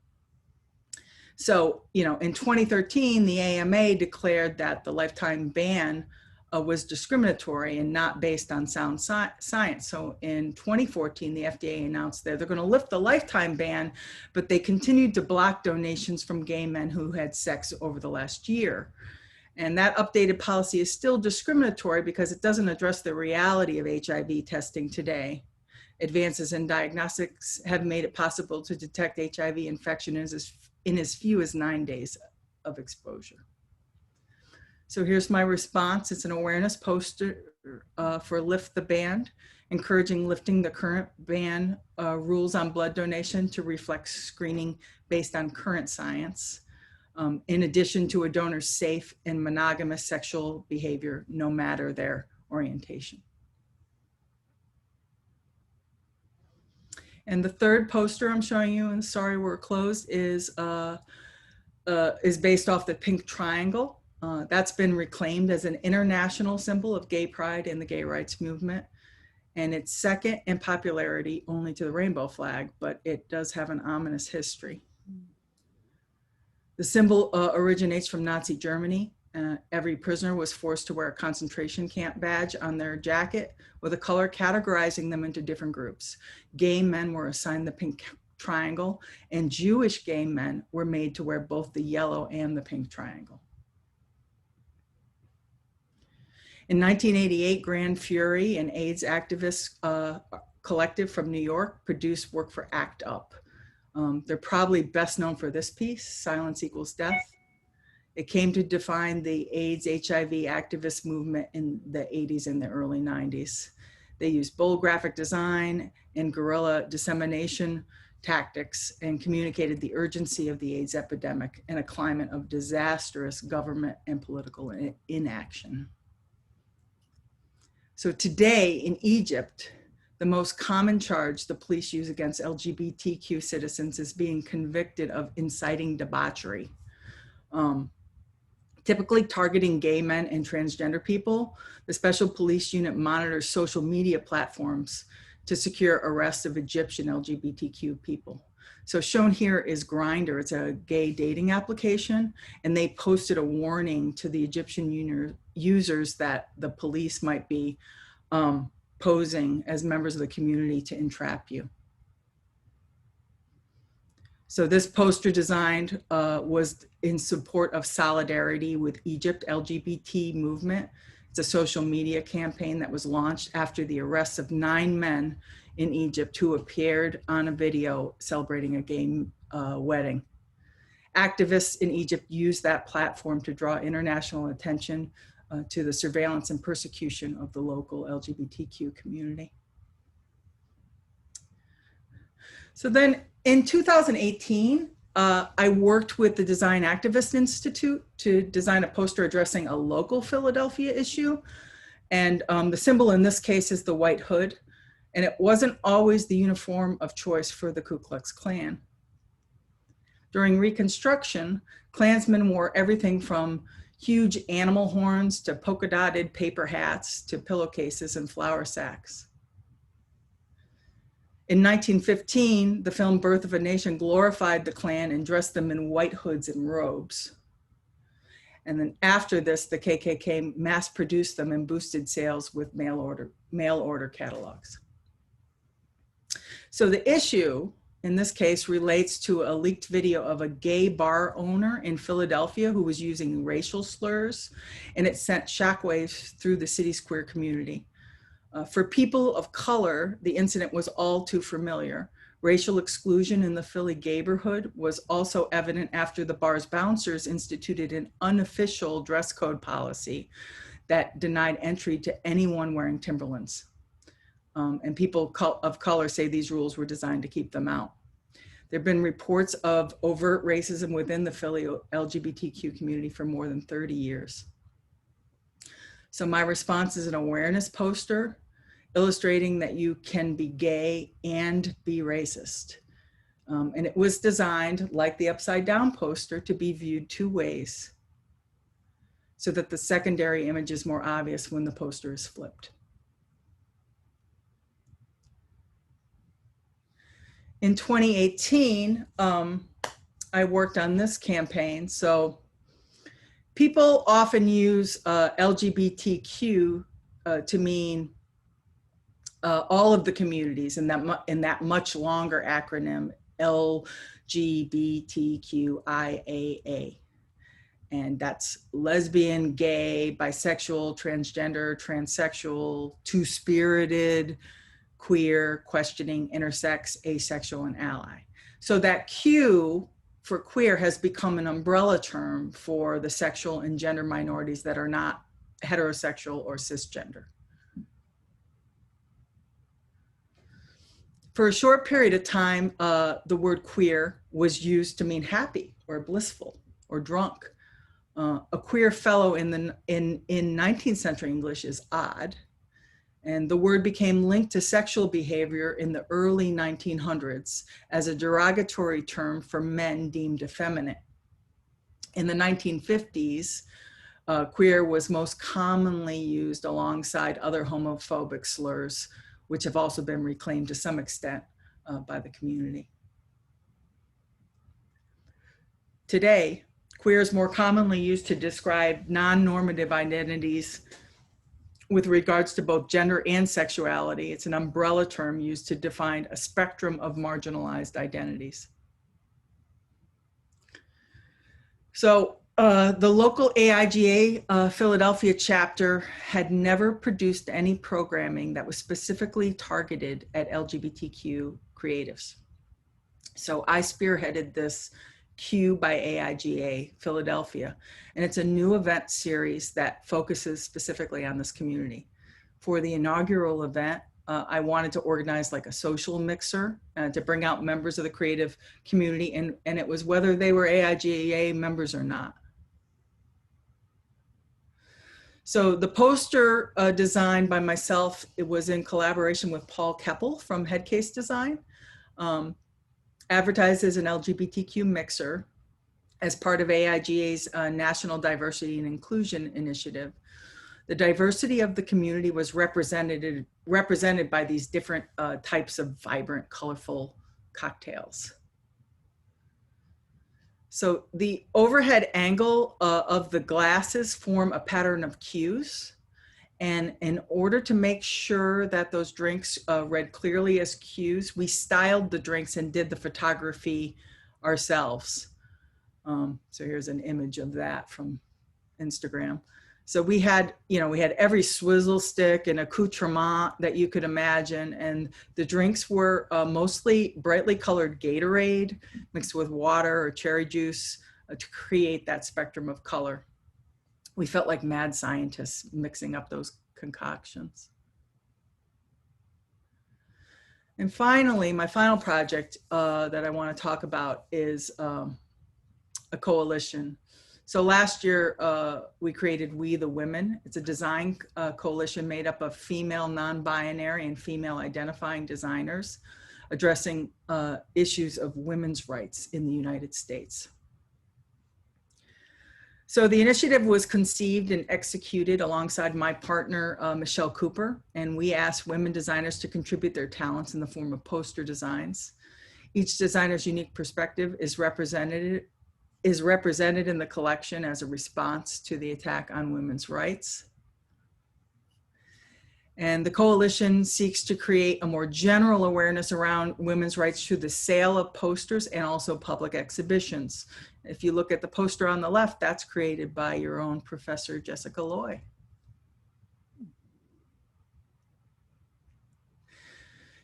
So, you know, in 2013, the AMA declared that the lifetime ban was discriminatory and not based on sound science. So in 2014, the FDA announced that they're going to lift the lifetime ban, but they continued to block donations from gay men who had sex over the last year. And that updated policy is still discriminatory because it doesn't address the reality of HIV testing today. Advances in diagnostics have made it possible to detect HIV infection in as few as 9 days of exposure. So here's my response. It's an awareness poster for Lift the Ban, encouraging lifting the current ban rules on blood donation to reflect screening based on current science, in addition to a donor's safe and monogamous sexual behavior, no matter their orientation. And the third poster I'm showing you, and sorry we're closed, is based off the pink triangle. That's been reclaimed as an international symbol of gay pride and the gay rights movement. And it's second in popularity only to the rainbow flag, but it does have an ominous history. The symbol originates from Nazi Germany. Every prisoner was forced to wear a concentration camp badge on their jacket with a color categorizing them into different groups. Gay men were assigned the pink triangle, and Jewish gay men were made to wear both the yellow and the pink triangle. In 1988, Grand Fury, an AIDS activist collective from New York, produced work for ACT UP. They're probably best known for this piece, Silence Equals Death. It came to define the AIDS HIV activist movement in the 80s and the early 90s. They used bold graphic design and guerrilla dissemination tactics and communicated the urgency of the AIDS epidemic in a climate of disastrous government and political inaction. So today in Egypt, the most common charge the police use against LGBTQ citizens is being convicted of inciting debauchery. Typically targeting gay men and transgender people, the Special Police Unit monitors social media platforms to secure arrests of Egyptian LGBTQ people. So shown here is Grindr. It's a gay dating application, and they posted a warning to the Egyptian users that the police might be posing as members of the community to entrap you. So this poster designed was in support of solidarity with Egypt LGBT movement. It's a social media campaign that was launched after the arrests of 9 men in Egypt who appeared on a video celebrating a gay wedding. Activists in Egypt used that platform to draw international attention to the surveillance and persecution of the local LGBTQ community. So then in 2018, I worked with the Design Activist Institute to design a poster addressing a local Philadelphia issue. And the symbol in this case is the white hood. And it wasn't always the uniform of choice for the Ku Klux Klan. During Reconstruction, Klansmen wore everything from huge animal horns to polka-dotted paper hats to pillowcases and flour sacks. In 1915, the film Birth of a Nation glorified the Klan and dressed them in white hoods and robes. And then after this, the KKK mass-produced them and boosted sales with mail order catalogs. So the issue in this case relates to a leaked video of a gay bar owner in Philadelphia who was using racial slurs, and it sent shockwaves through the city's queer community. For people of color, the incident was all too familiar. Racial exclusion in the Philly gayborhood was also evident after the bar's bouncers instituted an unofficial dress code policy that denied entry to anyone wearing Timberlands. And people of color say these rules were designed to keep them out. There have been reports of overt racism within the Philly LGBTQ community for more than 30 years. So my response is an awareness poster illustrating that you can be gay and be racist. And it was designed, like the upside down poster, to be viewed 2 ways so that the secondary image is more obvious when the poster is flipped. In 2018, I worked on this campaign. So people often use LGBTQ to mean all of the communities in that much longer acronym, LGBTQIAA. And that's lesbian, gay, bisexual, transgender, transsexual, two-spirited, queer, questioning, intersex, asexual, and ally. So that Q for queer has become an umbrella term for the sexual and gender minorities that are not heterosexual or cisgender. For a short period of time, the word queer was used to mean happy or blissful or drunk. A queer fellow in 19th century English is odd. And the word became linked to sexual behavior in the early 1900s as a derogatory term for men deemed effeminate. In the 1950s, queer was most commonly used alongside other homophobic slurs, which have also been reclaimed to some extent by the community. Today, queer is more commonly used to describe non-normative identities with regards to both gender and sexuality. It's an umbrella term used to define a spectrum of marginalized identities. So the local AIGA Philadelphia chapter had never produced any programming that was specifically targeted at LGBTQ creatives. So I spearheaded this Q by AIGA Philadelphia, and it's a new event series that focuses specifically on this community. For the inaugural event, I wanted to organize like a social mixer to bring out members of the creative community, and it was whether they were AIGA members or not. So the poster designed by myself, it was in collaboration with Paul Keppel from Headcase Design, advertised as an LGBTQ mixer as part of AIGA's National Diversity and Inclusion Initiative. The diversity of the community was represented by these different types of vibrant, colorful cocktails. So the overhead angle of the glasses form a pattern of Qs. And in order to make sure that those drinks read clearly as Qs, we styled the drinks and did the photography ourselves. So here's an image of that from Instagram. So we had every swizzle stick and accoutrement that you could imagine. And the drinks were mostly brightly colored Gatorade mixed with water or cherry juice to create that spectrum of color. We felt like mad scientists mixing up those concoctions. And finally, my final project that I want to talk about is a coalition. So last year, we created We the Women. It's a design coalition made up of female non-binary and female identifying designers addressing issues of women's rights in the United States. So the initiative was conceived and executed alongside my partner, Michelle Cooper, and we asked women designers to contribute their talents in the form of poster designs. Each designer's unique perspective is represented in the collection as a response to the attack on women's rights. And the coalition seeks to create a more general awareness around women's rights through the sale of posters and also public exhibitions. If you look at the poster on the left, that's created by your own Professor Jessica Loy.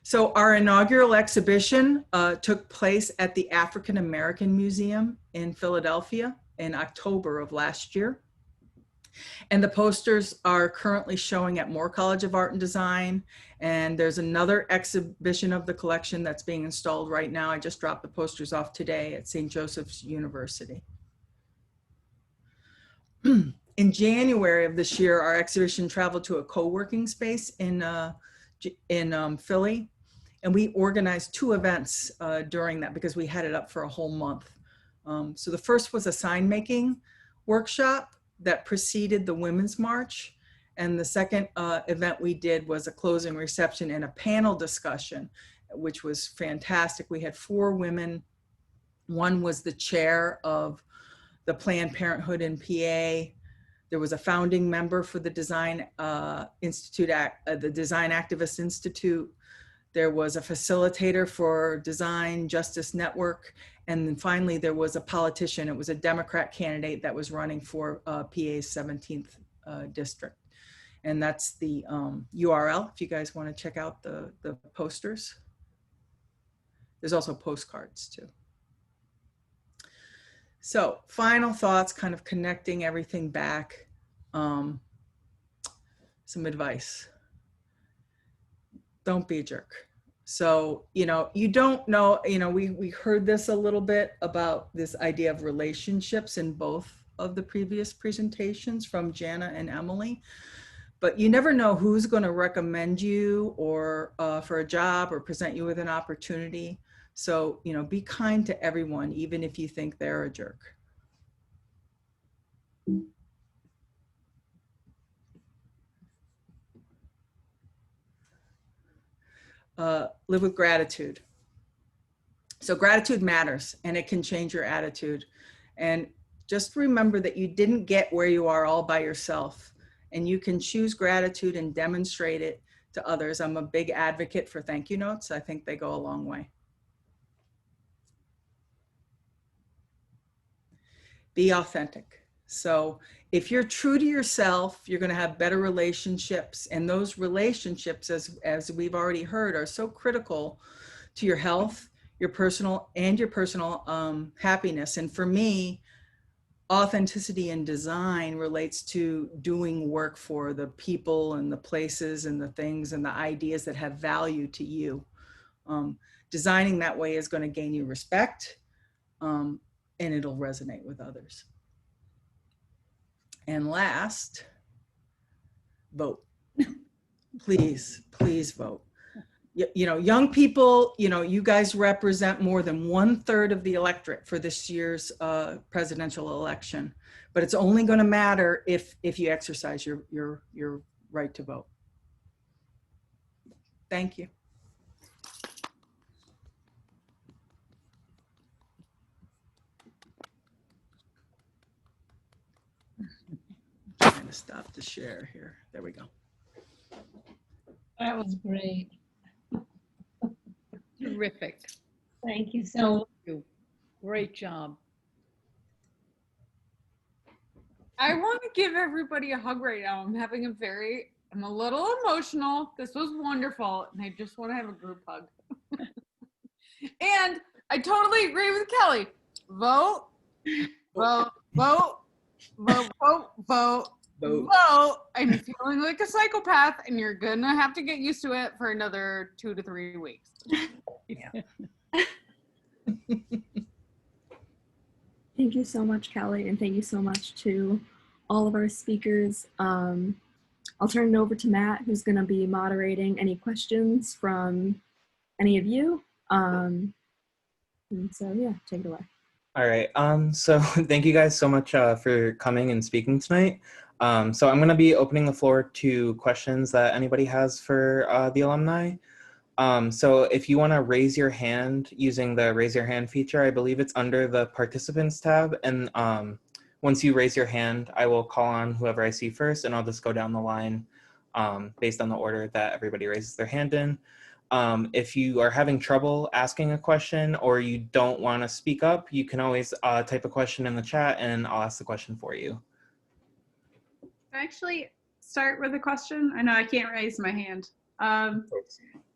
So our inaugural exhibition took place at the African American Museum in Philadelphia in October of last year. And the posters are currently showing at Moore College of Art and Design. And there's another exhibition of the collection that's being installed right now. I just dropped the posters off today at St. Joseph's University. In January of this year, our exhibition traveled to a co-working space in Philly. And we organized 2 events during that because we had it up for a whole month. So the first was a sign making workshop that preceded the Women's March. And the second event we did was a closing reception and a panel discussion, which was fantastic. We had 4 women. One was the chair of the Planned Parenthood in PA. There was a founding member for the Design Institute, the Design Activist Institute. There was a facilitator for Design Justice Network. And then finally, there was a politician. It was a Democrat candidate that was running for PA's 17th district. And that's the URL if you guys want to check out the posters. There's also postcards too. So final thoughts, kind of connecting everything back. Some advice. Don't be a jerk. So, you don't know, we heard this a little bit about this idea of relationships in both of the previous presentations from Janna and Emily, but you never know who's going to recommend you or for a job or present you with an opportunity. So, be kind to everyone, even if you think they're a jerk. Live with gratitude. So gratitude matters, and it can change your attitude. And just remember that you didn't get where you are all by yourself, and you can choose gratitude and demonstrate it to others. I'm a big advocate for thank you notes. I think they go a long way. Be authentic. So if you're true to yourself, you're going to have better relationships, and those relationships, as we've already heard, are so critical to your health, your personal happiness. And for me, authenticity in design relates to doing work for the people and the places and the things and the ideas that have value to you. Designing that way is going to gain you respect, and it'll resonate with others. And last, vote. Please, please vote. Young people, you guys represent more than 1/3 of the electorate for this year's presidential election, but it's only going to matter if you exercise your right to vote. Thank you. I'm trying to stop the share here. There we go. That was great. Terrific. Thank you so much. Great job. I want to give everybody a hug right now. I'm a little emotional. This was wonderful, and I just want to have a group hug. And I totally agree with Kelly. Vote, vote, vote, vote, vote, vote, vote. I'm feeling like a psychopath, and you're gonna have to get used to it for another 2 to 3 weeks. Yeah. Thank you so much, Kelly, and thank you so much to all of our speakers. I'll turn it over to Matt, who's going to be moderating any questions from any of you. And so, yeah, take it away. All right. So thank you guys so much for coming and speaking tonight. So I'm going to be opening the floor to questions that anybody has for the alumni. So if you want to raise your hand using the raise your hand feature, I believe it's under the participants tab. And once you raise your hand, I will call on whoever I see first, and I'll just go down the line based on the order that everybody raises their hand in. If you are having trouble asking a question or you don't want to speak up, you can always type a question in the chat and I'll ask the question for you. Actually, start with a question. I know I can't raise my hand.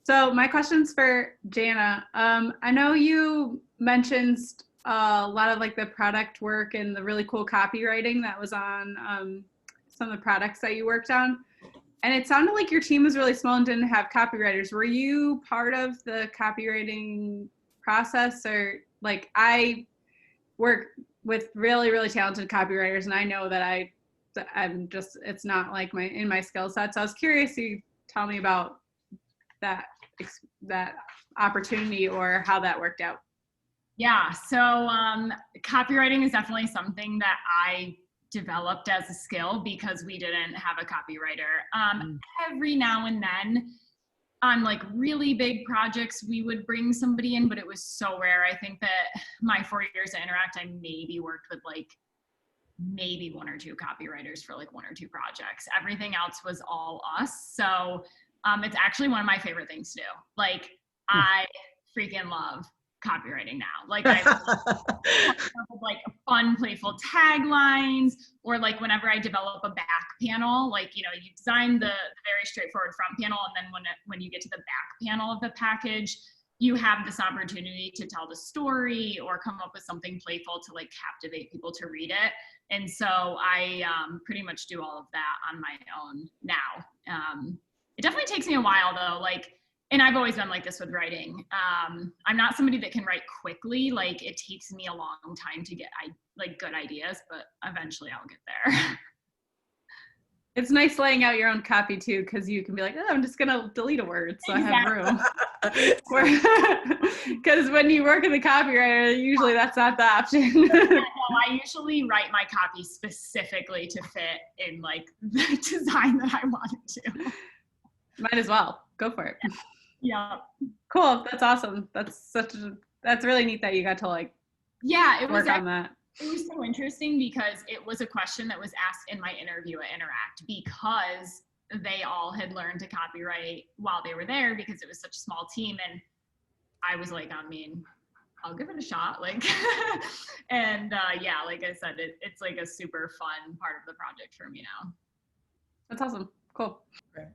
So my question's for Janna. I know you mentioned a lot of like the product work and the really cool copywriting that was on some of the products that you worked on. And it sounded like your team was really small and didn't have copywriters. Were you part of the copywriting process? Or like, I work with really, really talented copywriters, and I know that I'm just, it's not like in my skill set. So I was curious if you tell me about that opportunity or how that worked out. Yeah, so copywriting is definitely something that I developed as a skill because we didn't have a copywriter. Every now and then on like really big projects, we would bring somebody in, but it was so rare. I think that my 4 years at Interact, I maybe worked with like maybe 1 or 2 copywriters for like 1 or 2 projects. Everything else was all us. So it's actually one of my favorite things to do. Like I freaking love copywriting now. Like I love like fun, playful taglines, or like whenever I develop a back panel, like, you design the very straightforward front panel. And then when you get to the back panel of the package, you have this opportunity to tell the story or come up with something playful to like captivate people to read it. And so I pretty much do all of that on my own now. It definitely takes me a while though, like, and I've always been like this with writing. I'm not somebody that can write quickly. Like it takes me a long time to get like good ideas, but eventually I'll get there. It's nice laying out your own copy too, because you can be like, oh, I'm just gonna delete a word so I have room. Because when you work in the copywriter, usually that's not the option. No, I usually write my copy specifically to fit in like the design that I want it to. Might as well go for it. Yeah. Cool. That's awesome. That's really neat that you got to like work on that. It was so interesting because it was a question that was asked in my interview at Interact, because they all had learned to copyright while they were there because it was such a small team. And I was like, I mean, I'll give it a shot. Like, and yeah, like I said, it's like a super fun part of the project for me now. That's awesome. Cool. Great.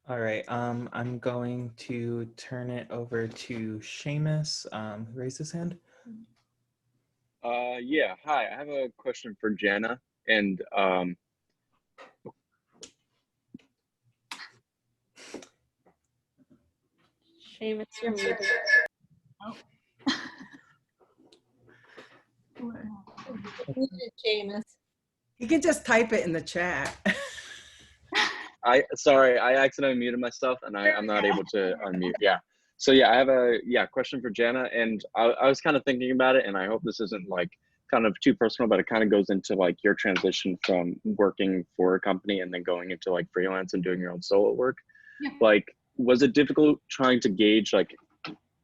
All right, I'm going to turn it over to Seamus, who raised his hand. Yeah, hi, I have a question for Janna, and Seamus, you're muted. Seamus. You can just type it in the chat. Sorry, I accidentally muted myself, and I'm not able to unmute. Yeah. So yeah, I have a question for Janna, and I was kind of thinking about it, and I hope this isn't like kind of too personal, but it kind of goes into like your transition from working for a company and then going into like freelance and doing your own solo work. Yeah. Like, was it difficult trying to gauge like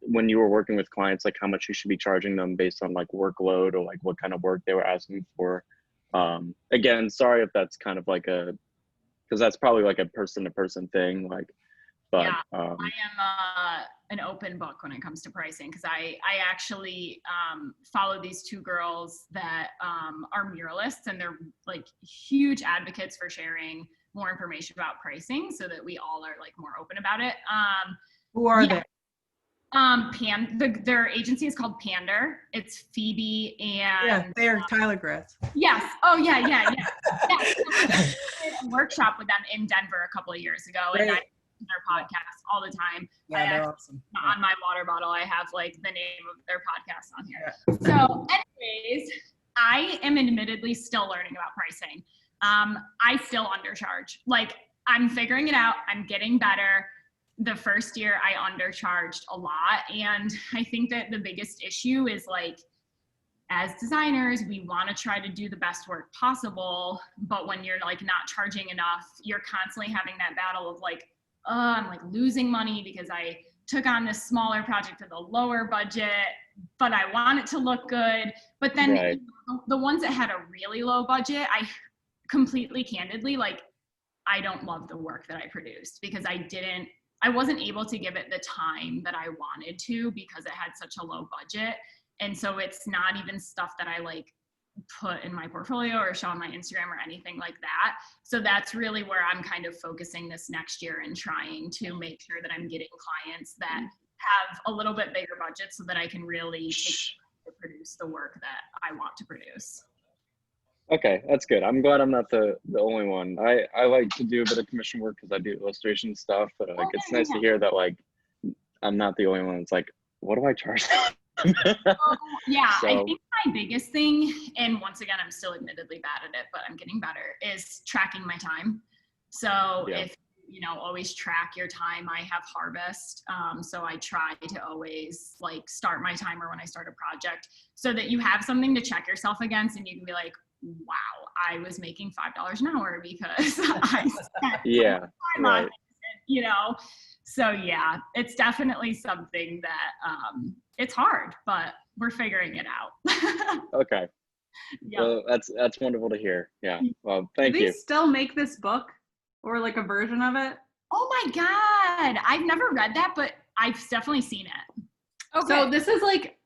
when you were working with clients, like how much you should be charging them based on like workload or like what kind of work they were asking for? Again, sorry if that's kind of like because that's probably like a person-to-person thing, like, but yeah, I am an open book when it comes to pricing, because I actually follow these two girls that are muralists, and they're like huge advocates for sharing more information about pricing so that we all are like more open about it. Who are they? Their agency is called Pander. It's Phoebe and Yeah, they're Tyler grads. Yes. Oh yeah. Yeah. So I did a workshop with them in Denver a couple of years ago, and I listen to their podcast all the time. Yeah, they're awesome. On my water bottle, I have like the name of their podcast on here. Yeah. So, anyways, I am admittedly still learning about pricing. I still undercharge. Like, I'm figuring it out. I'm getting better. The first year I undercharged a lot. And I think that the biggest issue is like, as designers, we want to try to do the best work possible. But when you're like not charging enough, you're constantly having that battle of like, I'm like losing money because I took on this smaller project with a lower budget, but I want it to look good. But then the ones that had a really low budget, I completely candidly, like, I don't love the work that I produced because I wasn't able to give it the time that I wanted to because it had such a low budget. And so it's not even stuff that I like put in my portfolio or show on my Instagram or anything like that. So that's really where I'm kind of focusing this next year and trying to make sure that I'm getting clients that have a little bit bigger budget so that I can really produce the work that I want to produce. Okay, that's good. I'm glad I'm not the only one. I like to do a bit of commission work because I do illustration stuff, but like it's nice to hear that like I'm not the only one that's like, what do I charge? Yeah, So, I think my biggest thing, and once again, I'm still admittedly bad at it, but I'm getting better, is tracking my time. So if you know, always track your time. I have Harvest, so I try to always like start my timer when I start a project so that you have something to check yourself against, and you can be like, wow, I was making $5 an hour because I spent time on it, you know? So yeah, it's definitely something that it's hard, but we're figuring it out. Okay. Yeah. Well, that's wonderful to hear. Yeah. Well, thank you. Do they still make this book or like a version of it? Oh my God. I've never read that, but I've definitely seen it. Okay. So this is like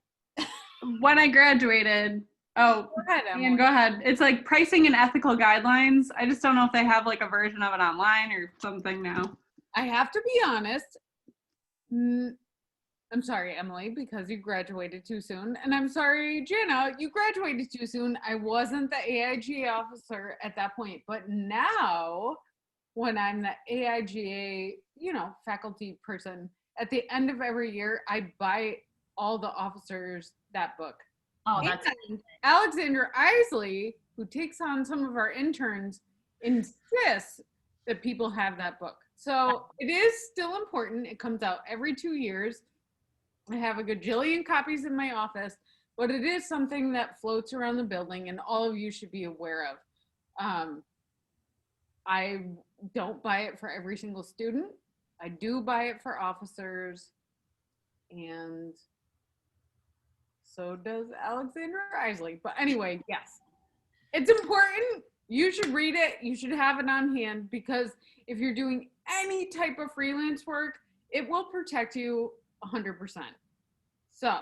when I graduated. Oh, Ian, go ahead. It's like pricing and ethical guidelines. I just don't know if they have like a version of it online or something now. I have to be honest. I'm sorry, Emily, because you graduated too soon. And I'm sorry, Janna, you graduated too soon. I wasn't the AIGA officer at that point. But now, when I'm the AIGA, faculty person, at the end of every year, I buy all the officers that book. Oh, that's and Alexander Isley, who takes on some of our interns, insists that people have that book. So it is still important. It comes out every 2 years. I have a gajillion copies in my office, but it is something that floats around the building and all of you should be aware of. I don't buy it for every single student. I do buy it for officers, and so does Alexander Isley. But anyway, yes, it's important. You should read it. You should have it on hand, because if you're doing any type of freelance work, it will protect you 100%. So,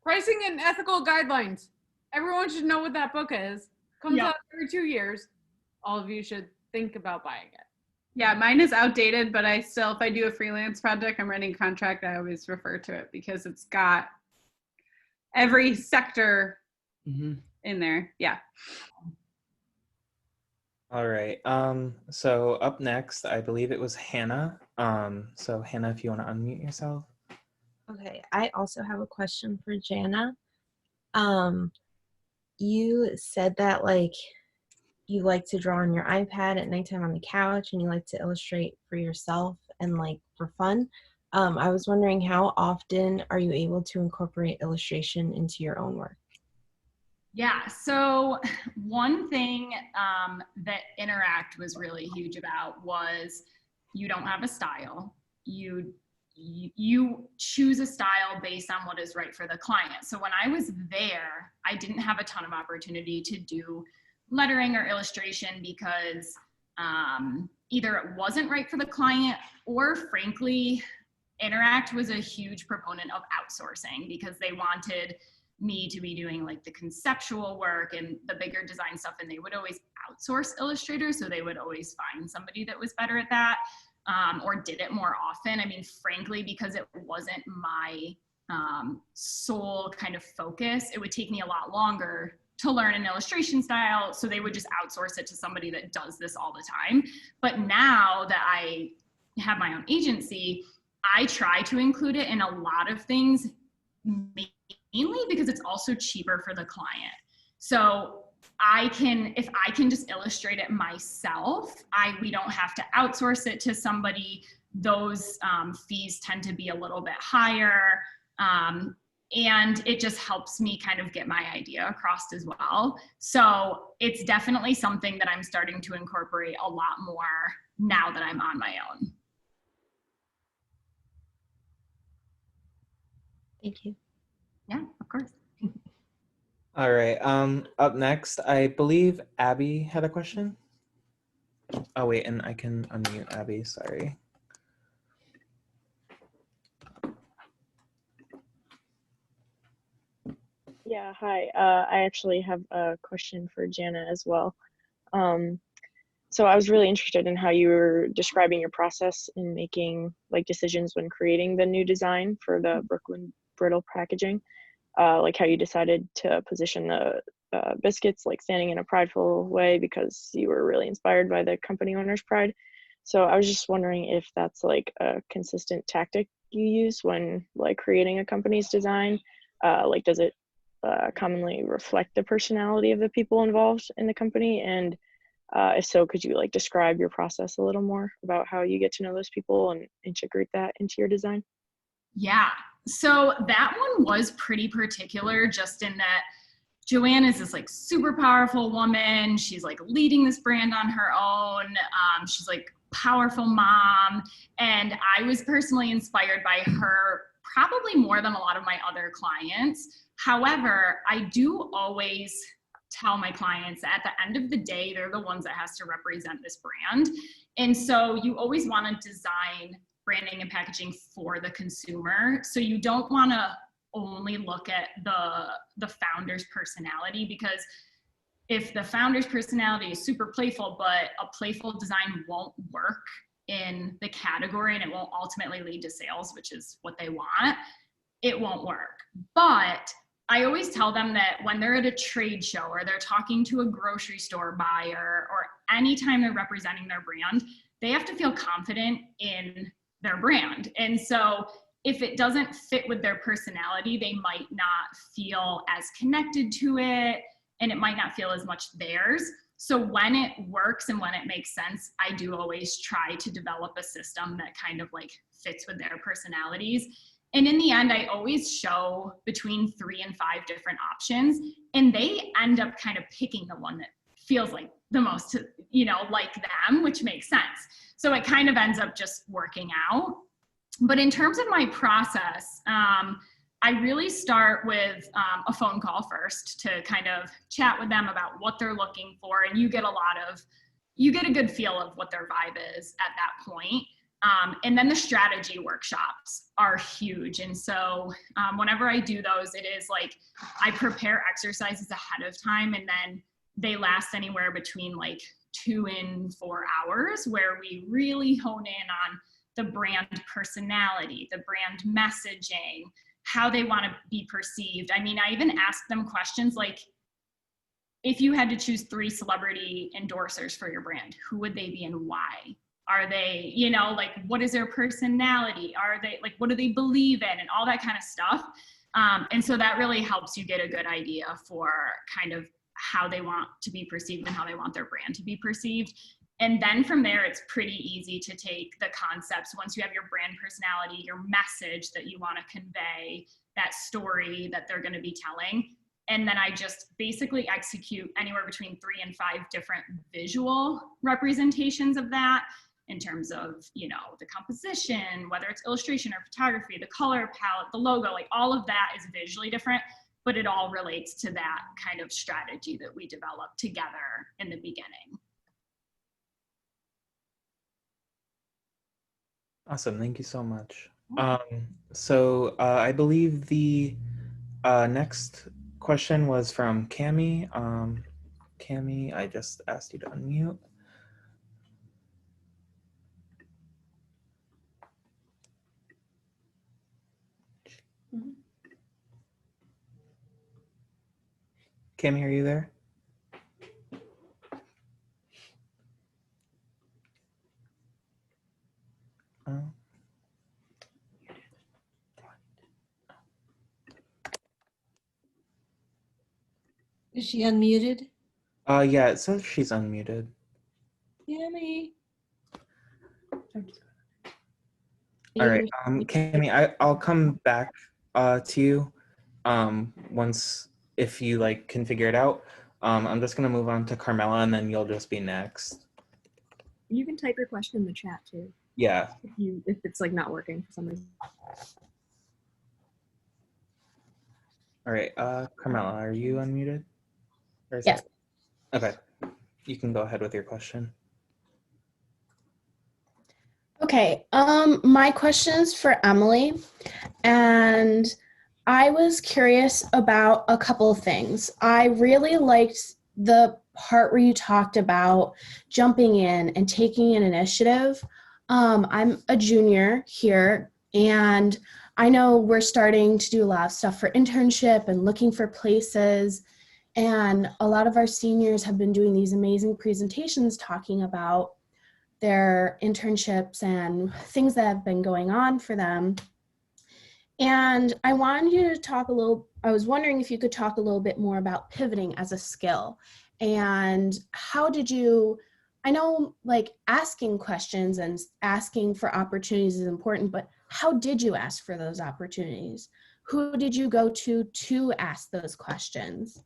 pricing and ethical guidelines. Everyone should know what that book is. Comes out every 2 years. All of you should think about buying it. Yeah, mine is outdated, but I still, if I do a freelance project, I'm writing a contract, I always refer to it because it's got every sector in there. Yeah. All right. So up next, I believe it was Hannah. So Hannah, if you want to unmute yourself. Okay, I also have a question for Janna. You said that you like to draw on your iPad at nighttime on the couch, and you like to illustrate for yourself and for fun. I was wondering, how often are you able to incorporate illustration into your own work? Yeah, so one thing that Interact was really huge about was you don't have a style. You choose a style based on what is right for the client. So when I was there, I didn't have a ton of opportunity to do lettering or illustration because either it wasn't right for the client, or frankly, Interact was a huge proponent of outsourcing because they wanted me to be doing the conceptual work and the bigger design stuff, and they would always outsource illustrators, so they would always find somebody that was better at that or did it more often. I mean, frankly, because it wasn't my sole kind of focus, it would take me a lot longer to learn an illustration style, so they would just outsource it to somebody that does this all the time. But now that I have my own agency, I try to include it in a lot of things, mainly because it's also cheaper for the client. So if I can just illustrate it myself, we don't have to outsource it to somebody. Those fees tend to be a little bit higher. And it just helps me kind of get my idea across as well. So it's definitely something that I'm starting to incorporate a lot more now that I'm on my own. Thank you. Yeah, of course. All right. Up next, I believe Abby had a question. Oh wait, and I can unmute Abby. Sorry. Yeah, hi. I actually have a question for Janna as well. So I was really interested in how you were describing your process in making decisions when creating the new design for the Brooklyn brittle packaging, like how you decided to position the biscuits standing in a prideful way because you were really inspired by the company owner's pride. So I was just wondering if that's a consistent tactic you use when creating a company's design. Does it commonly reflect the personality of the people involved in the company? And if so, could you describe your process a little more about how you get to know those people and integrate that into your design? Yeah, so that one was pretty particular, just in that Joanne is this super powerful woman. She's leading this brand on her own. She's powerful mom. And I was personally inspired by her probably more than a lot of my other clients. However, I do always tell my clients that at the end of the day, they're the ones that has to represent this brand. And so you always want to design branding and packaging for the consumer. So you don't want to only look at the founder's personality, because if the founder's personality is super playful, but a playful design won't work in the category and it won't ultimately lead to sales, which is what they want, it won't work. But I always tell them that when they're at a trade show or they're talking to a grocery store buyer or anytime they're representing their brand, they have to feel confident in their brand. And so if it doesn't fit with their personality, they might not feel as connected to it and it might not feel as much theirs. So when it works and when it makes sense, I do always try to develop a system that kind of like fits with their personalities. And in the end, I always show between 3 and 5 different options, and they end up kind of picking the one that feels like the most, like them, which makes sense. So it kind of ends up just working out. But in terms of my process, I really start with a phone call first to kind of chat with them about what they're looking for. And you get a good feel of what their vibe is at that point. And then the strategy workshops are huge. And so whenever I do those, it is like I prepare exercises ahead of time, and then they last anywhere between like 2 and 4 hours, where we really hone in on the brand personality, the brand messaging, how they want to be perceived. I mean, I even ask them questions like, if you had to choose 3 celebrity endorsers for your brand, who would they be and why? Are they, like, what is their personality? Are they, like, what do they believe in, and all that kind of stuff. And so that really helps you get a good idea for kind of how they want to be perceived and how they want their brand to be perceived. And then from there, it's pretty easy to take the concepts. Once you have your brand personality, your message that you want to convey, that story that they're going to be telling. And then I just basically execute anywhere between 3 and 5 different visual representations of that, in terms of, the composition, whether it's illustration or photography, the color palette, the logo, like all of that is visually different, but it all relates to that kind of strategy that we developed together in the beginning. Awesome, thank you so much. So I believe the next question was from Cami. Cami, I just asked you to unmute. Cami, are you there? Is she unmuted? Yeah, it says she's unmuted. Yummy. All right, Cami, I'll come back to you once, if you can figure it out. I'm just gonna move on to Carmela, and then you'll just be next. You can type your question in the chat too. Yeah. If it's not working for some reason. All right, Carmela, are you unmuted? Yes. Okay, you can go ahead with your question. Okay, my question's for Emily, and I was curious about a couple of things. I really liked the part where you talked about jumping in and taking an initiative. I'm a junior here, and I know we're starting to do a lot of stuff for internship and looking for places, and a lot of our seniors have been doing these amazing presentations talking about their internships and things that have been going on for them. And I wanted you to talk I was wondering if you could talk a little bit more about pivoting as a skill, and how did you, I know asking questions and asking for opportunities is important, but how did you ask for those opportunities? Who did you go to ask those questions?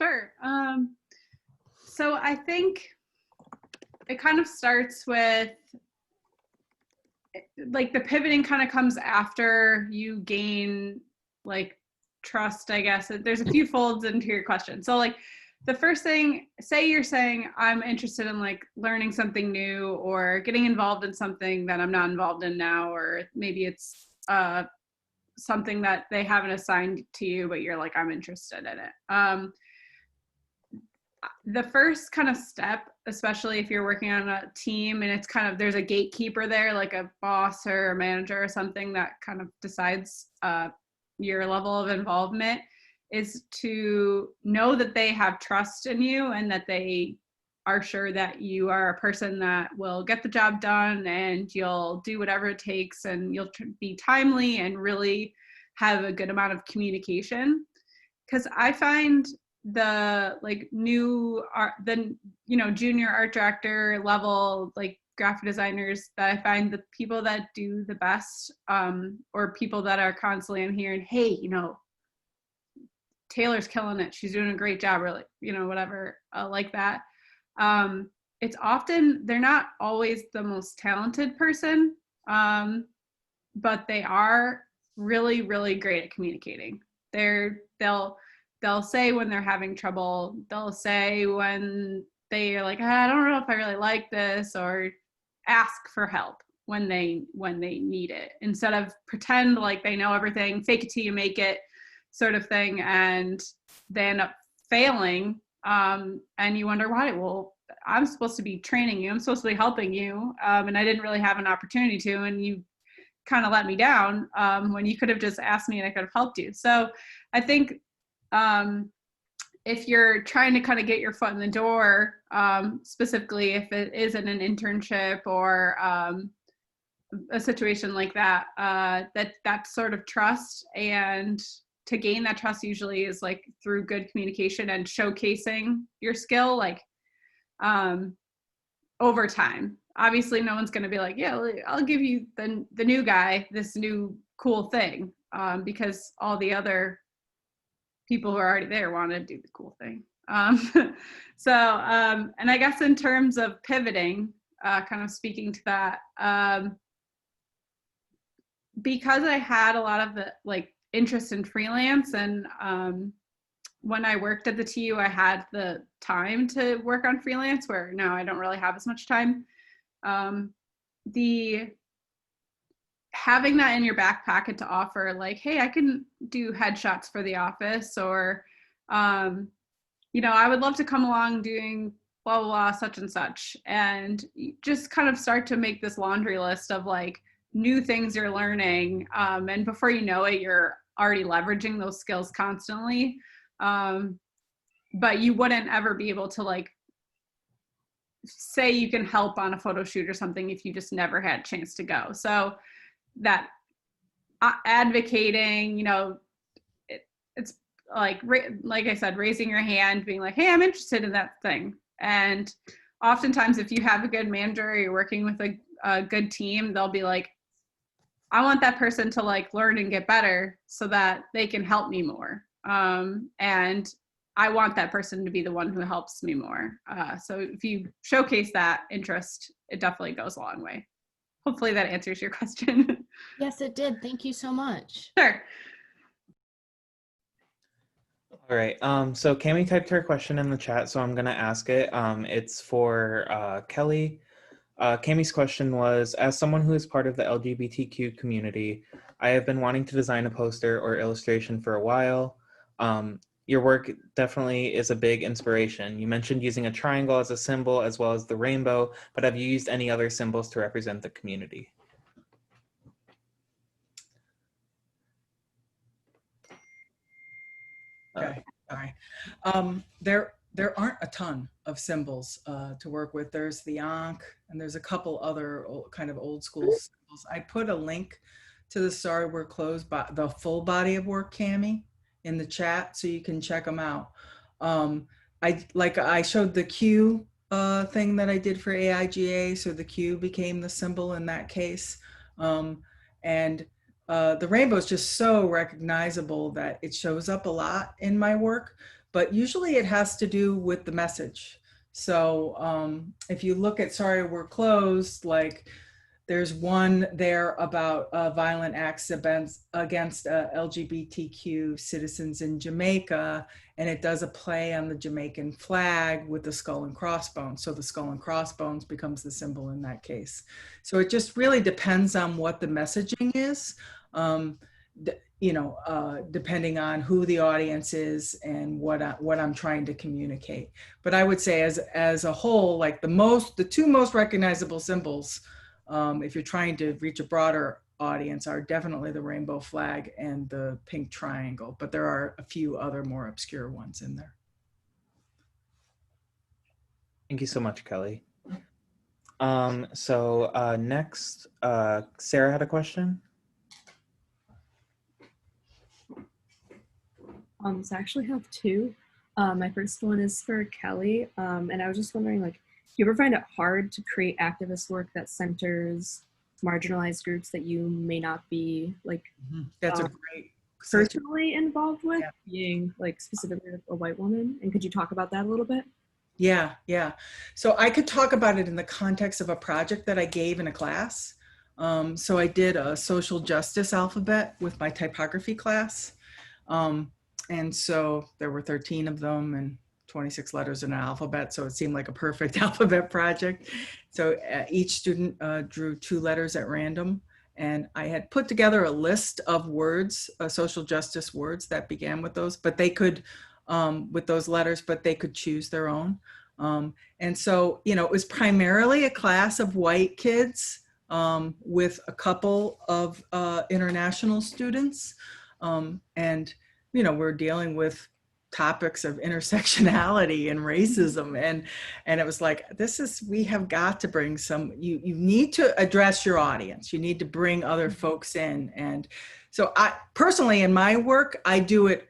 Sure. So I think it kind of starts with the pivoting kind of comes after you gain trust, I guess. There's a few folds into your question. So the first thing, say you're saying I'm interested in learning something new or getting involved in something that I'm not involved in now, or maybe it's something that they haven't assigned to you, but you're I'm interested in it. the first kind of step, especially if you're working on a team and it's kind of, there's a gatekeeper there, like a boss or a manager or something that kind of decides your level of involvement, is to know that they have trust in you and that they are sure that you are a person that will get the job done and you'll do whatever it takes and you'll be timely and really have a good amount of communication. Because I find the like new art, the junior art director level, like graphic designers, that I find the people that do the best, or people that are constantly, I'm hearing, hey, Taylor's killing it, she's doing a great job, or whatever, like that. It's often, they're not always the most talented person, but they are really, really great at communicating. They'll say when they're having trouble, they'll say when they're like, I don't know if I really like this, or ask for help when they need it, instead of pretend like they know everything, fake it till you make it sort of thing, and they end up failing, and you wonder why. Well, I'm supposed to be training you, I'm supposed to be helping you, and I didn't really have an opportunity to, and you kind of let me down, when you could have just asked me and I could have helped you. So I think if you're trying to kind of get your foot in the door, specifically if it isn't an internship or a situation like that, that sort of trust, and to gain that trust usually is like through good communication and showcasing your skill, like over time. Obviously no one's going to be like, yeah, I'll give you the new guy this new cool thing, because all the other people who are already there want to do the cool thing. And I guess in terms of pivoting, kind of speaking to that, because I had a lot of the interest in freelance, and when I worked at the TU, I had the time to work on freelance, where now I don't really have as much time. Having that in your back pocket to offer, like, hey, I can do headshots for the office, or I would love to come along doing blah, blah, blah, such and such, and just kind of start to make this laundry list of like new things you're learning, and before you know it, you're already leveraging those skills constantly, but you wouldn't ever be able to like say you can help on a photo shoot or something if you just never had a chance to go. So that advocating, it's like I said, raising your hand, being like, hey, I'm interested in that thing. And oftentimes if you have a good manager or you're working with a good team, they'll be like, I want that person to like learn and get better so that they can help me more. And I want that person to be the one who helps me more. So if you showcase that interest, it definitely goes a long way. Hopefully that answers your question. Yes, it did. Thank you so much. Sure. All right. So Cami typed her question in the chat, so I'm going to ask it. It's for Kelly. Cami's question was, as someone who is part of the LGBTQ community, I have been wanting to design a poster or illustration for a while. Your work definitely is a big inspiration. You mentioned using a triangle as a symbol as well as the rainbow, but have you used any other symbols to represent the community? Okay, sorry. There aren't a ton of symbols to work with. There's the Ankh, and there's a couple other kind of old school symbols. I put a link to the Sorry We're Closed, the full body of work, Cami, in the chat, so you can check them out. I showed the Q thing that I did for AIGA, so the Q became the symbol in that case. The rainbow is just so recognizable that it shows up a lot in my work, but usually it has to do with the message. So if you look at Sorry We're Closed, like there's one there about violent acts against LGBTQ citizens in Jamaica, and it does a play on the Jamaican flag with the skull and crossbones. So the skull and crossbones becomes the symbol in that case. So it just really depends on what the messaging is. depending on who the audience is and what I'm trying to communicate. But I would say as a whole, like the two most recognizable symbols, if you're trying to reach a broader audience, are definitely the rainbow flag and the pink triangle, but there are a few other more obscure ones in there. Thank you so much, Kelly. Next, Sarah had a question. So I actually have two. My first one is for Kelly, and I was just wondering, like, do you ever find it hard to create activist work that centers marginalized groups that you may not be like That's a great personally involved with, yeah. being like specifically a white woman? And could you talk about that a little bit? Yeah. So I could talk about it in the context of a project that I gave in a class. So I did a social justice alphabet with my typography class. And so there were 13 of them and 26 letters in an alphabet. So it seemed like a perfect alphabet project. So each student drew 2 letters at random. And I had put together a list of words, social justice words that began with those, but they could, with those letters, but they could choose their own. And so, it was primarily a class of white kids with a couple of international students. And, we're dealing with topics of intersectionality and racism. And it was like, we have got to bring you need to address your audience. You need to bring other folks in. And so I personally, in my work, I do it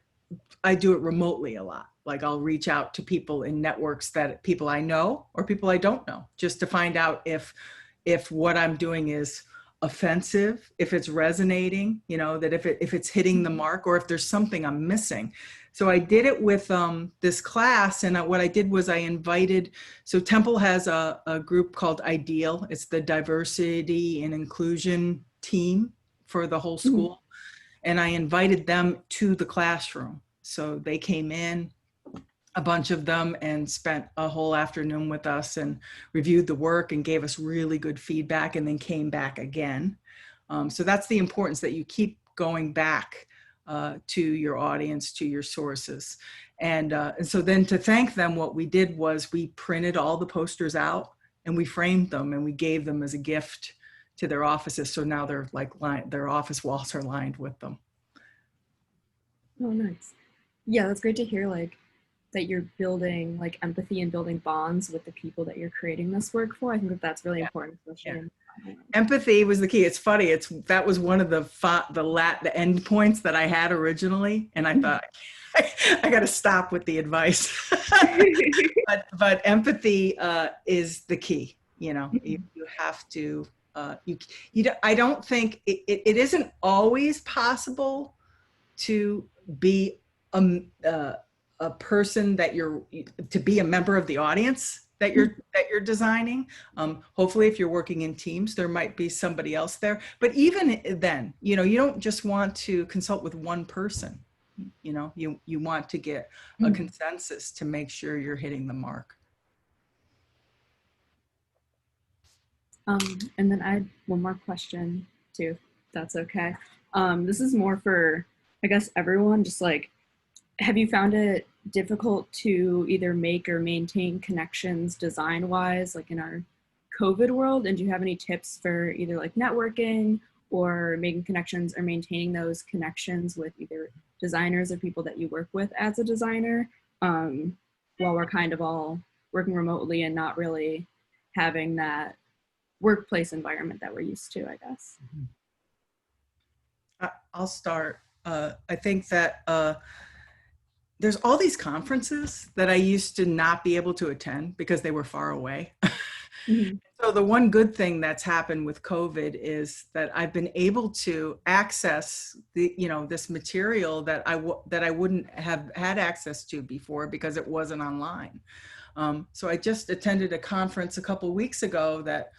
remotely a lot. Like I'll reach out to people in networks that people I know or people I don't know, just to find out if what I'm doing is offensive, if it's resonating, that if it's hitting the mark, or if there's something I'm missing. So I did it with this class, and what I did was I invited, so Temple has a group called IDEAL. It's the diversity and inclusion team for the whole school. And I invited them to the classroom. So they came in, a bunch of them, and spent a whole afternoon with us and reviewed the work and gave us really good feedback, and then came back again. So that's the importance, that you keep going back to your audience, to your sources. And so then to thank them, what we did was we printed all the posters out and we framed them and we gave them as a gift to their offices. So now they're like their office walls are lined with them. Oh, nice. Yeah, that's great to hear, like, that you're building like empathy and building bonds with the people that you're creating this work for. I think that's really important, especially Empathy was the key. It's funny. That was one of the end points that I had originally, and I thought I got to stop with the advice. but empathy is the key. You have to. I don't think it isn't always possible to be a person to be a member of the audience that you're designing. Hopefully, if you're working in teams, there might be somebody else there. But even then, you don't just want to consult with one person. You want to get a consensus to make sure you're hitting the mark. And then I had one more question too, if that's okay. This is more for, I guess, everyone. Just like, have you found it difficult to either make or maintain connections design-wise, like in our COVID world? And do you have any tips for either like networking or making connections or maintaining those connections with either designers or people that you work with as a designer, while we're kind of all working remotely and not really having that workplace environment that we're used to, I guess? I'll start. I think that there's all these conferences that I used to not be able to attend because they were far away. So the one good thing that's happened with COVID is that I've been able to access this material that I wouldn't have had access to before because it wasn't online. So I just attended a conference a couple weeks ago that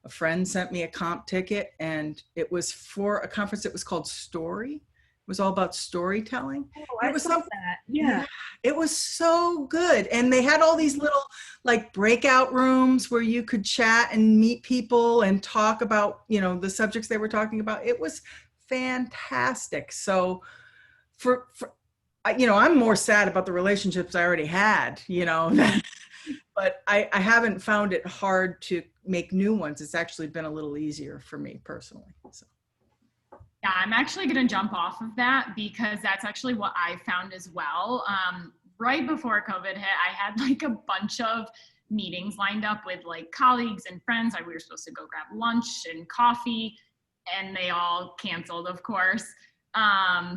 a friend sent me a comp ticket, and it was for a conference that was called Story. It was all about storytelling. Oh, I saw that. Yeah. It was so good. And they had all these little like breakout rooms where you could chat and meet people and talk about, the subjects they were talking about. It was fantastic. So I'm more sad about the relationships I already had, but I haven't found it hard to make new ones. It's actually been a little easier for me personally. So. Yeah, I'm actually going to jump off of that because that's actually what I found as well. Right before COVID hit, I had like a bunch of meetings lined up with like colleagues and friends. We were supposed to go grab lunch and coffee, and they all canceled, of course,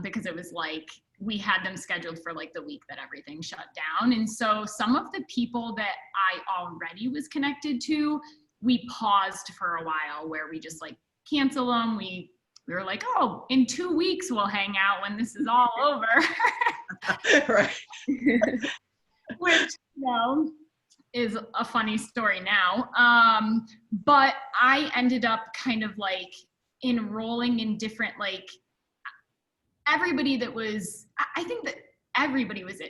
because it was like we had them scheduled for like the week that everything shut down. And so some of the people that I already was connected to, we paused for a while where we just like cancel them. We were like, oh, in 2 weeks we'll hang out when this is all over. Right. Which, is a funny story now. But I ended up kind of like enrolling in different, like, everybody that was, I think that everybody was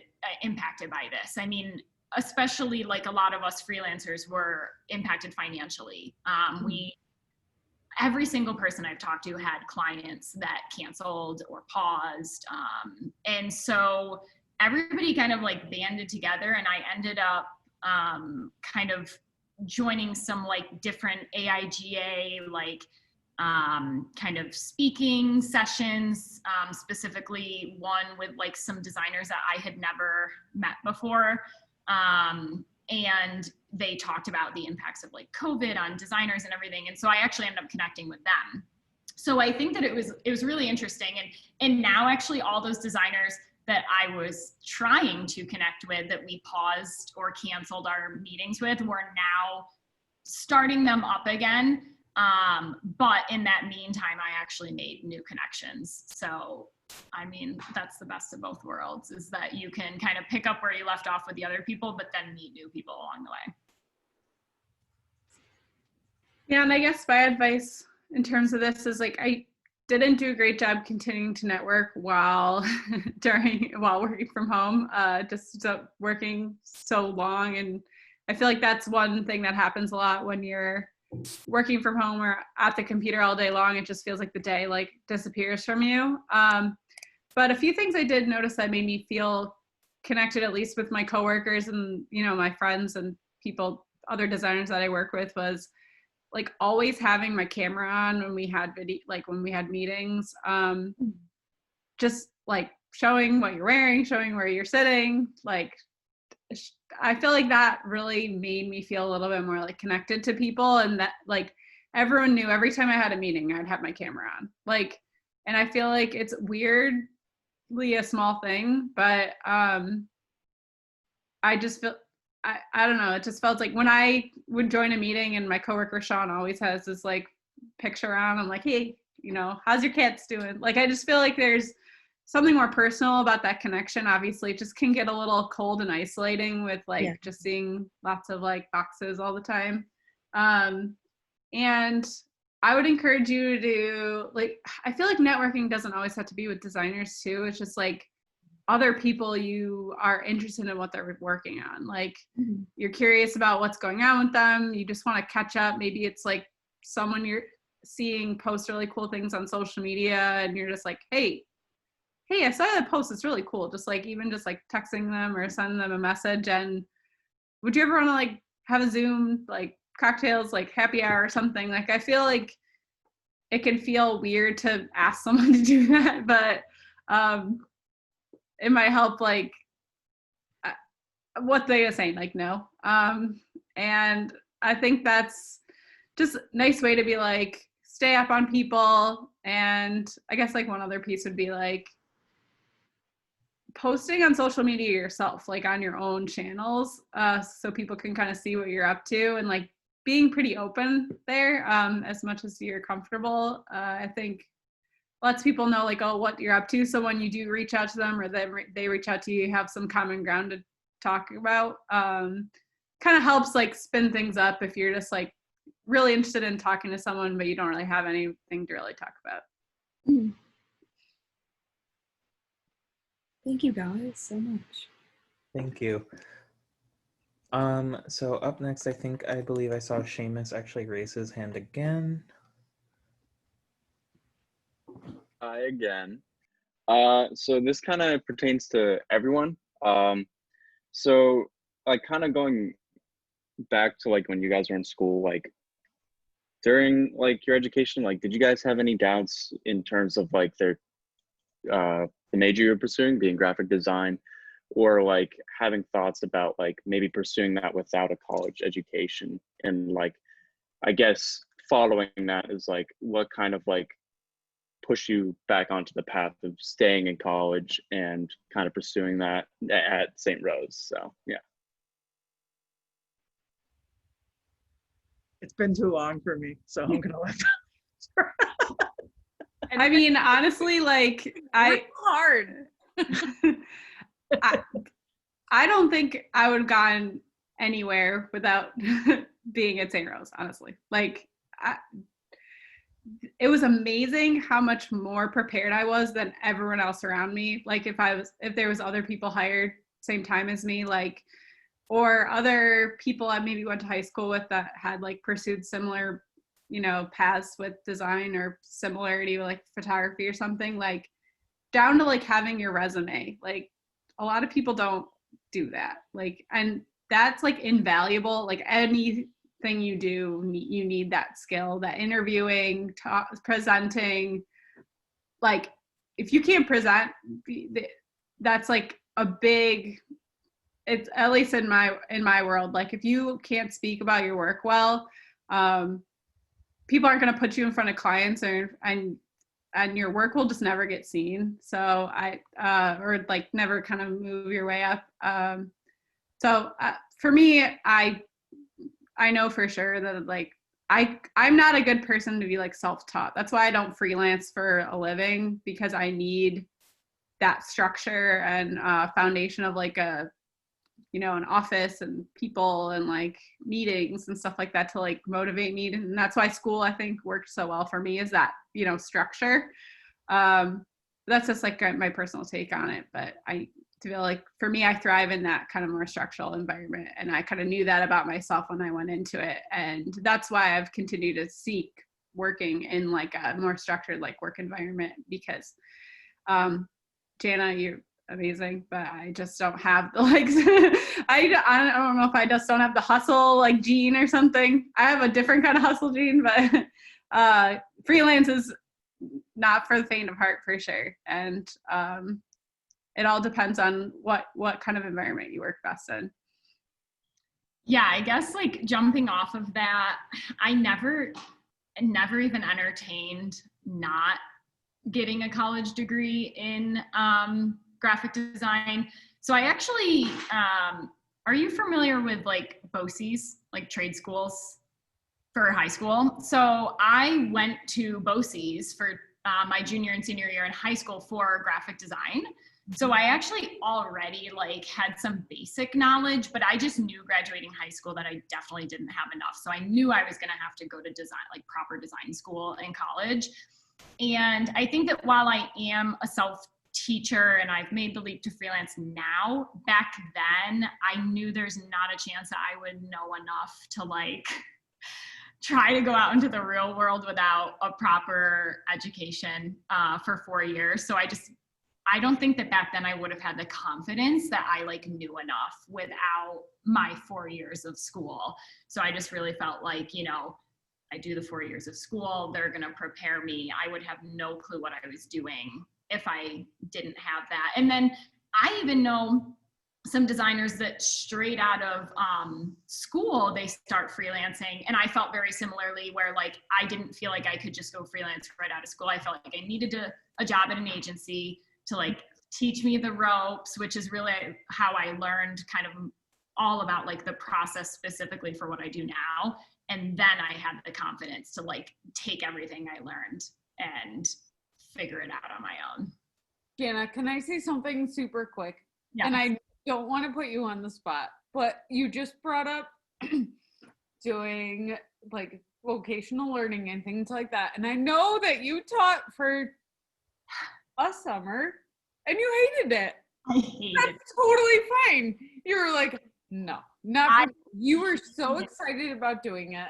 impacted by this. I mean, especially like a lot of us freelancers were impacted financially. Every single person I've talked to had clients that canceled or paused. And so everybody kind of like banded together, and I ended up kind of joining some like different AIGA, like kind of speaking sessions, specifically one with like some designers that I had never met before. And they talked about the impacts of like COVID on designers and everything. And so I actually ended up connecting with them. So I think that it was really interesting. And now actually all those designers that I was trying to connect with that we paused or canceled our meetings with, we're now starting them up again. But in that meantime, I actually made new connections. So, I mean, that's the best of both worlds, is that you can kind of pick up where you left off with the other people, but then meet new people along the way. Yeah, and I guess my advice in terms of this is like, I didn't do a great job continuing to network while working from home, just working so long. And I feel like that's one thing that happens a lot when you're working from home or at the computer all day long. It just feels like the day like disappears from you. But a few things I did notice that made me feel connected, at least with my coworkers and, my friends and people, other designers that I work with, was like always having my camera on when we had when we had meetings, just like showing what you're wearing, showing where you're sitting. Like, I feel like that really made me feel a little bit more like connected to people, and that like everyone knew every time I had a meeting, I'd have my camera on. Like, and I feel like it's weirdly a small thing, but I just feel, I don't know, it just felt like when I would join a meeting and my coworker Sean always has this like picture on, I'm like, hey, how's your cats doing? Like, I just feel like there's something more personal about that connection. Obviously, it just can get a little cold and isolating with like just seeing lots of like boxes all the time. And I would encourage you to do, like, I feel like networking doesn't always have to be with designers too. It's just like other people you are interested in what they're working on. Like, you're curious about what's going on with them. You just want to catch up. Maybe it's like someone you're seeing post really cool things on social media, and you're just like, hey, I saw that post. It's really cool. Just like, even just like texting them or sending them a message. And would you ever want to like have a Zoom, like cocktails, like happy hour or something? Like, I feel like it can feel weird to ask someone to do that, but it might help, like, what they are saying, like, no. And I think that's just a nice way to be like, stay up on people. And I guess like one other piece would be like posting on social media yourself, like on your own channels, so people can kind of see what you're up to, and like being pretty open there, as much as you're comfortable. I think lets people know like, oh, what you're up to. So when you do reach out to them, or they reach out to you, you have some common ground to talk about. Kind of helps like spin things up if you're just like really interested in talking to someone, but you don't really have anything to really talk about. Thank you guys so much. Thank you. So up next, I believe I saw Seamus actually raise his hand again. Hi again. So this kind of pertains to everyone. So like kind of going back to like when you guys were in school, like during like your education, like did you guys have any doubts in terms of like the major you were pursuing, being graphic design, or like having thoughts about like maybe pursuing that without a college education? And like I guess following that is like what kind of like push you back onto the path of staying in college and kind of pursuing that at St. Rose. So yeah. It's been too long for me, so I'm gonna let I mean, honestly, like hard. I don't think I would have gone anywhere without being at St. Rose, honestly. Like, it was amazing how much more prepared I was than everyone else around me. Like, if there was other people hired same time as me, like, or other people I maybe went to high school with that had like pursued similar, you know, paths with design or similarity with like photography or something, like down to like having your resume. Like a lot of people don't do that. Like, and that's like invaluable. Like anything you do, you need that skill, that interviewing, presenting. Like if you can't present, that's like a big, it's at least in my world, like if you can't speak about your work well, people aren't going to put you in front of clients, and your work will just never get seen. So or like never kind of move your way up. So for me, I know for sure that like I'm not a good person to be like self-taught. That's why I don't freelance for a living, because I need that structure and foundation of like an office and people and like meetings and stuff like that to like motivate me. And that's why school, I think, worked so well for me, is that, structure. That's just like my personal take on it. But I feel like for me, I thrive in that kind of more structural environment. And I kind of knew that about myself when I went into it. And that's why I've continued to seek working in like a more structured like work environment, because Janna, you're amazing, but I just don't have the like I don't know if I just don't have the hustle like gene or something. I have a different kind of hustle gene, but freelance is not for the faint of heart, for sure. And it all depends on what kind of environment you work best in. Yeah, I guess like jumping off of that, I never even entertained not getting a college degree in graphic design. So I actually, are you familiar with like BOCES, like trade schools for high school? So I went to BOCES for my junior and senior year in high school for graphic design. So I actually already like had some basic knowledge, but I just knew graduating high school that I definitely didn't have enough. So I knew I was gonna have to go to design, like proper design school in college. And I think that while I am a self-teacher and I've made the leap to freelance now, back then I knew there's not a chance that I would know enough to like try to go out into the real world without a proper education for 4 years. So I don't think that back then I would have had the confidence that I like knew enough without my 4 years of school. So I just really felt like, I do the 4 years of school, they're gonna prepare me. I would have no clue what I was doing if I didn't have that. And then I even know some designers that straight out of school, they start freelancing. And I felt very similarly, where like, I didn't feel like I could just go freelance right out of school. I felt like I needed a job at an agency to like teach me the ropes, which is really how I learned kind of all about like the process specifically for what I do now. And then I had the confidence to like take everything I learned and figure it out on my own. Janna, can I say something super quick? Yes. And I don't want to put you on the spot, but you just brought up doing like vocational learning and things like that. And I know that you taught for a summer and you hated it. I hated it. That's totally fine. You were like, no, not for you were so excited about doing it.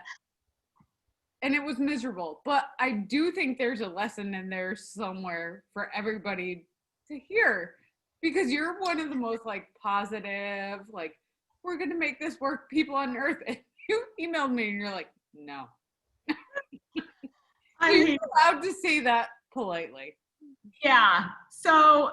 and it was miserable. But I do think there's a lesson in there somewhere for everybody to hear, because you're one of the most like positive, like, we're gonna make this work people on earth. And you emailed me and you're like, no. I You're mean, allowed to say that politely. yeah. So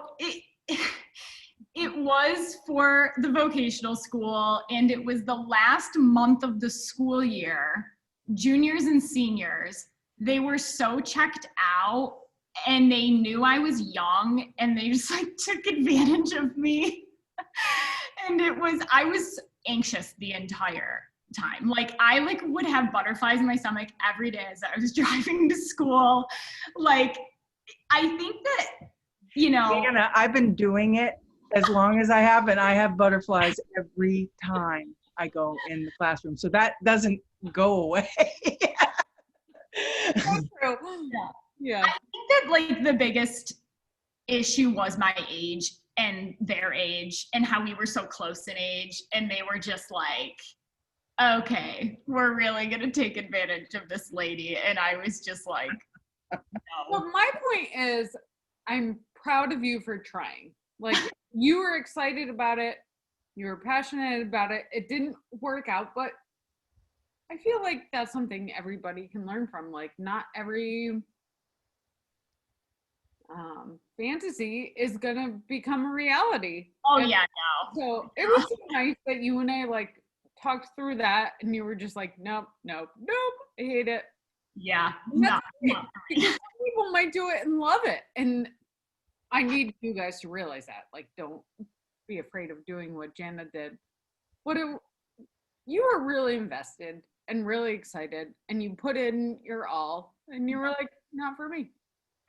it was for the vocational school, and it was the last month of the school year. Juniors and seniors, they were so checked out, and they knew I was young, and they just like took advantage of me. And I was anxious the entire time. Like I like would have butterflies in my stomach every day as I was driving to school. Like I think that, you know, Janna, I've been doing it as long as I have, and I have butterflies every time I go in the classroom. So that doesn't go away. That's true. Yeah. I think that like the biggest issue was my age and their age and how we were so close in age, and they were just like, okay, we're really gonna take advantage of this lady. And I was just like, no. Well, my point is, I'm proud of you for trying. Like, you were excited about it, you were passionate about it. It didn't work out, but I feel like that's something everybody can learn from. Like, not every fantasy is gonna become a reality. Oh And yeah, no. so it was so nice that you and I like talked through that, and you were just like, nope, nope, nope, I hate it. Yeah, And no. that's great, because some people might do it and love it, and I need you guys to realize that. Like, don't be afraid of doing what Janna did. You were really invested and really excited, and you put in your all, and you were like, not for me.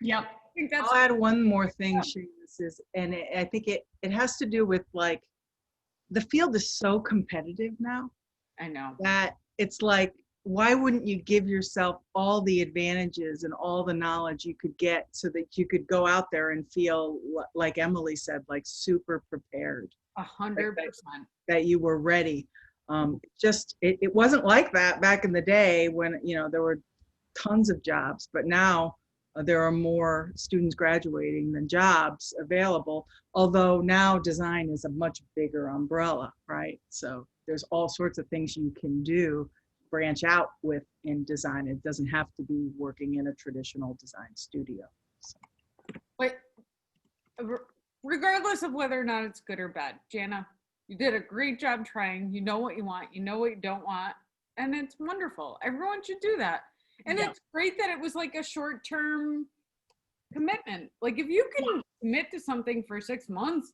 Yep. I think that's I'll add one more thing, Seamus, and I think it has to do with like, the field is so competitive now. I know. That it's like, why wouldn't you give yourself all the advantages and all the knowledge you could get so that you could go out there and feel, like Emily said, like super prepared. 100%. That you were ready. It wasn't like that back in the day when, you know, there were tons of jobs, but now there are more students graduating than jobs available. Although now design is a much bigger umbrella, right? So there's all sorts of things you can do, branch out with in design. It doesn't have to be working in a traditional design studio. So. But regardless of whether or not it's good or bad, Janna, you did a great job trying. You know what you want, you know what you don't want, and it's wonderful. Everyone should do that. And it's great that it was like a short-term commitment. Like, if you can commit to something for 6 months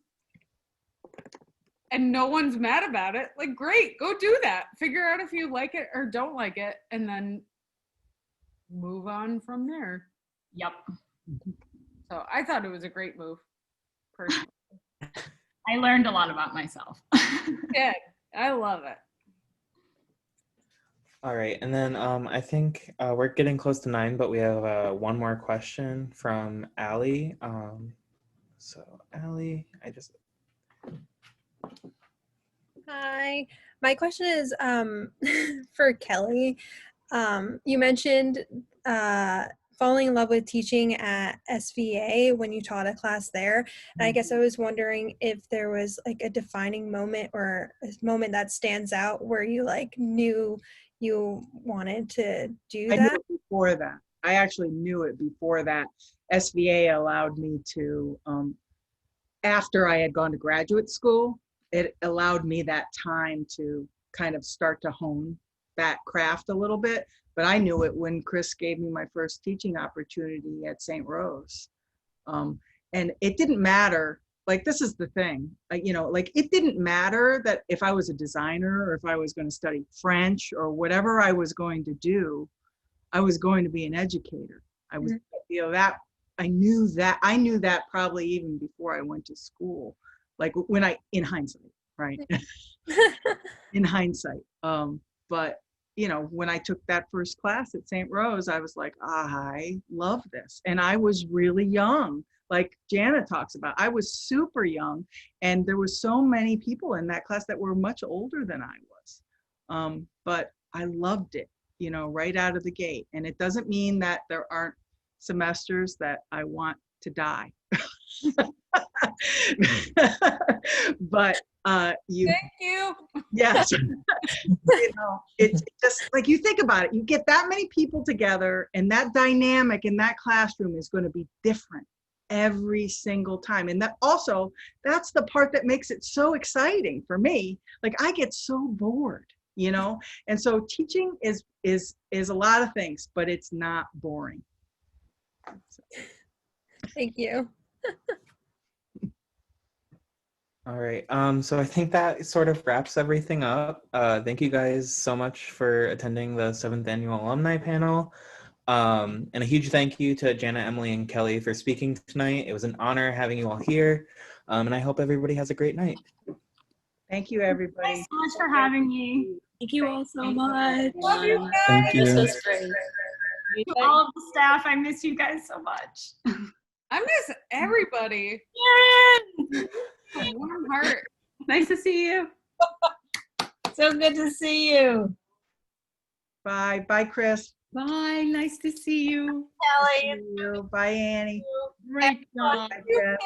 and no one's mad about it, like, great, go do that. Figure out if you like it or don't like it, and then move on from there. Yep. So I thought it was a great move, personally. I learned a lot about myself. Yeah, I love it. All right, and then I think we're getting close to 9, but we have one more question from Allie. So Allie, Hi, my question is for Kelly. You mentioned falling in love with teaching at SVA when you taught a class there. And I guess I was wondering if there was like a defining moment or a moment that stands out where you like knew you wanted to do that. I knew it before that. I actually knew it before that. SVA allowed me to, after I had gone to graduate school, it allowed me that time to kind of start to hone that craft a little bit. But I knew it when Chris gave me my first teaching opportunity at St. Rose. And it didn't matter, like, this is the thing, like, it didn't matter that if I was a designer or if I was going to study French or whatever I was going to do, I was going to be an educator. I was, I knew that probably even before I went to school, like in hindsight, right? In hindsight. But when I took that first class at St. Rose, I was like, I love this. And I was really young, like Janna talks about. I was super young, and there were so many people in that class that were much older than I was. But I loved it. you know, right out of the gate. And it doesn't mean that there aren't semesters that I want to die. But Thank you. yes, you know, it's just like, you think about it, you get that many people together and that dynamic in that classroom is going to be different every single time. And that also, that's the part that makes it so exciting for me. Like, I get so bored, you know. And so teaching is a lot of things, but it's not boring. Thank you. All right. So I think that sort of wraps everything up. Thank you guys so much for attending the 7th Annual Alumni Panel. And a huge thank you to Janna, Emily, and Kelly for speaking tonight. It was an honor having you all here. And I hope everybody has a great night. Thank you, everybody. Thanks so much for having me. Thank you all so much. Love you guys. Thank you. This was great. To all of the staff, I miss you guys so much. I miss everybody. Erin! Warm heart. Nice to see you. So good to see you. Bye. Bye, Chris. Bye. Nice to see you. Kelly. See you. Bye, Annie. Great job. Bye, Chris.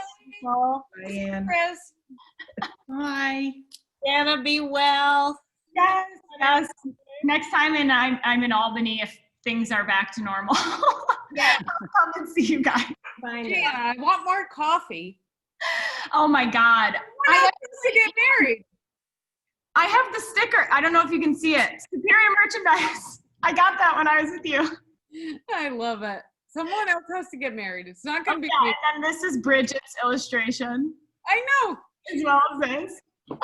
Bye, Ann. Chris. Bye. Janna, be well. Yes, yes. Next time I'm in Albany if things are back to normal. Yeah. I'll come and see you guys. Yeah, I want more coffee. Oh my God. I have to get married. I have the sticker. I don't know if you can see it. Superior merchandise. I got that when I was with you. I love it. Someone else has to get married. It's not going to be Yeah, me. and then this is Bridget's illustration I know. as well as this. Oh,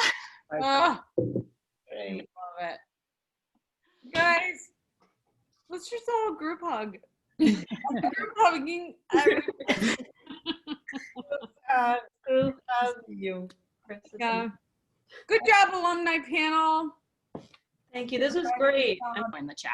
I love it. Guys, let's just all group hug. Group hugging. You. Yeah. Good job, alumni panel. Thank you. This was great. In the chat.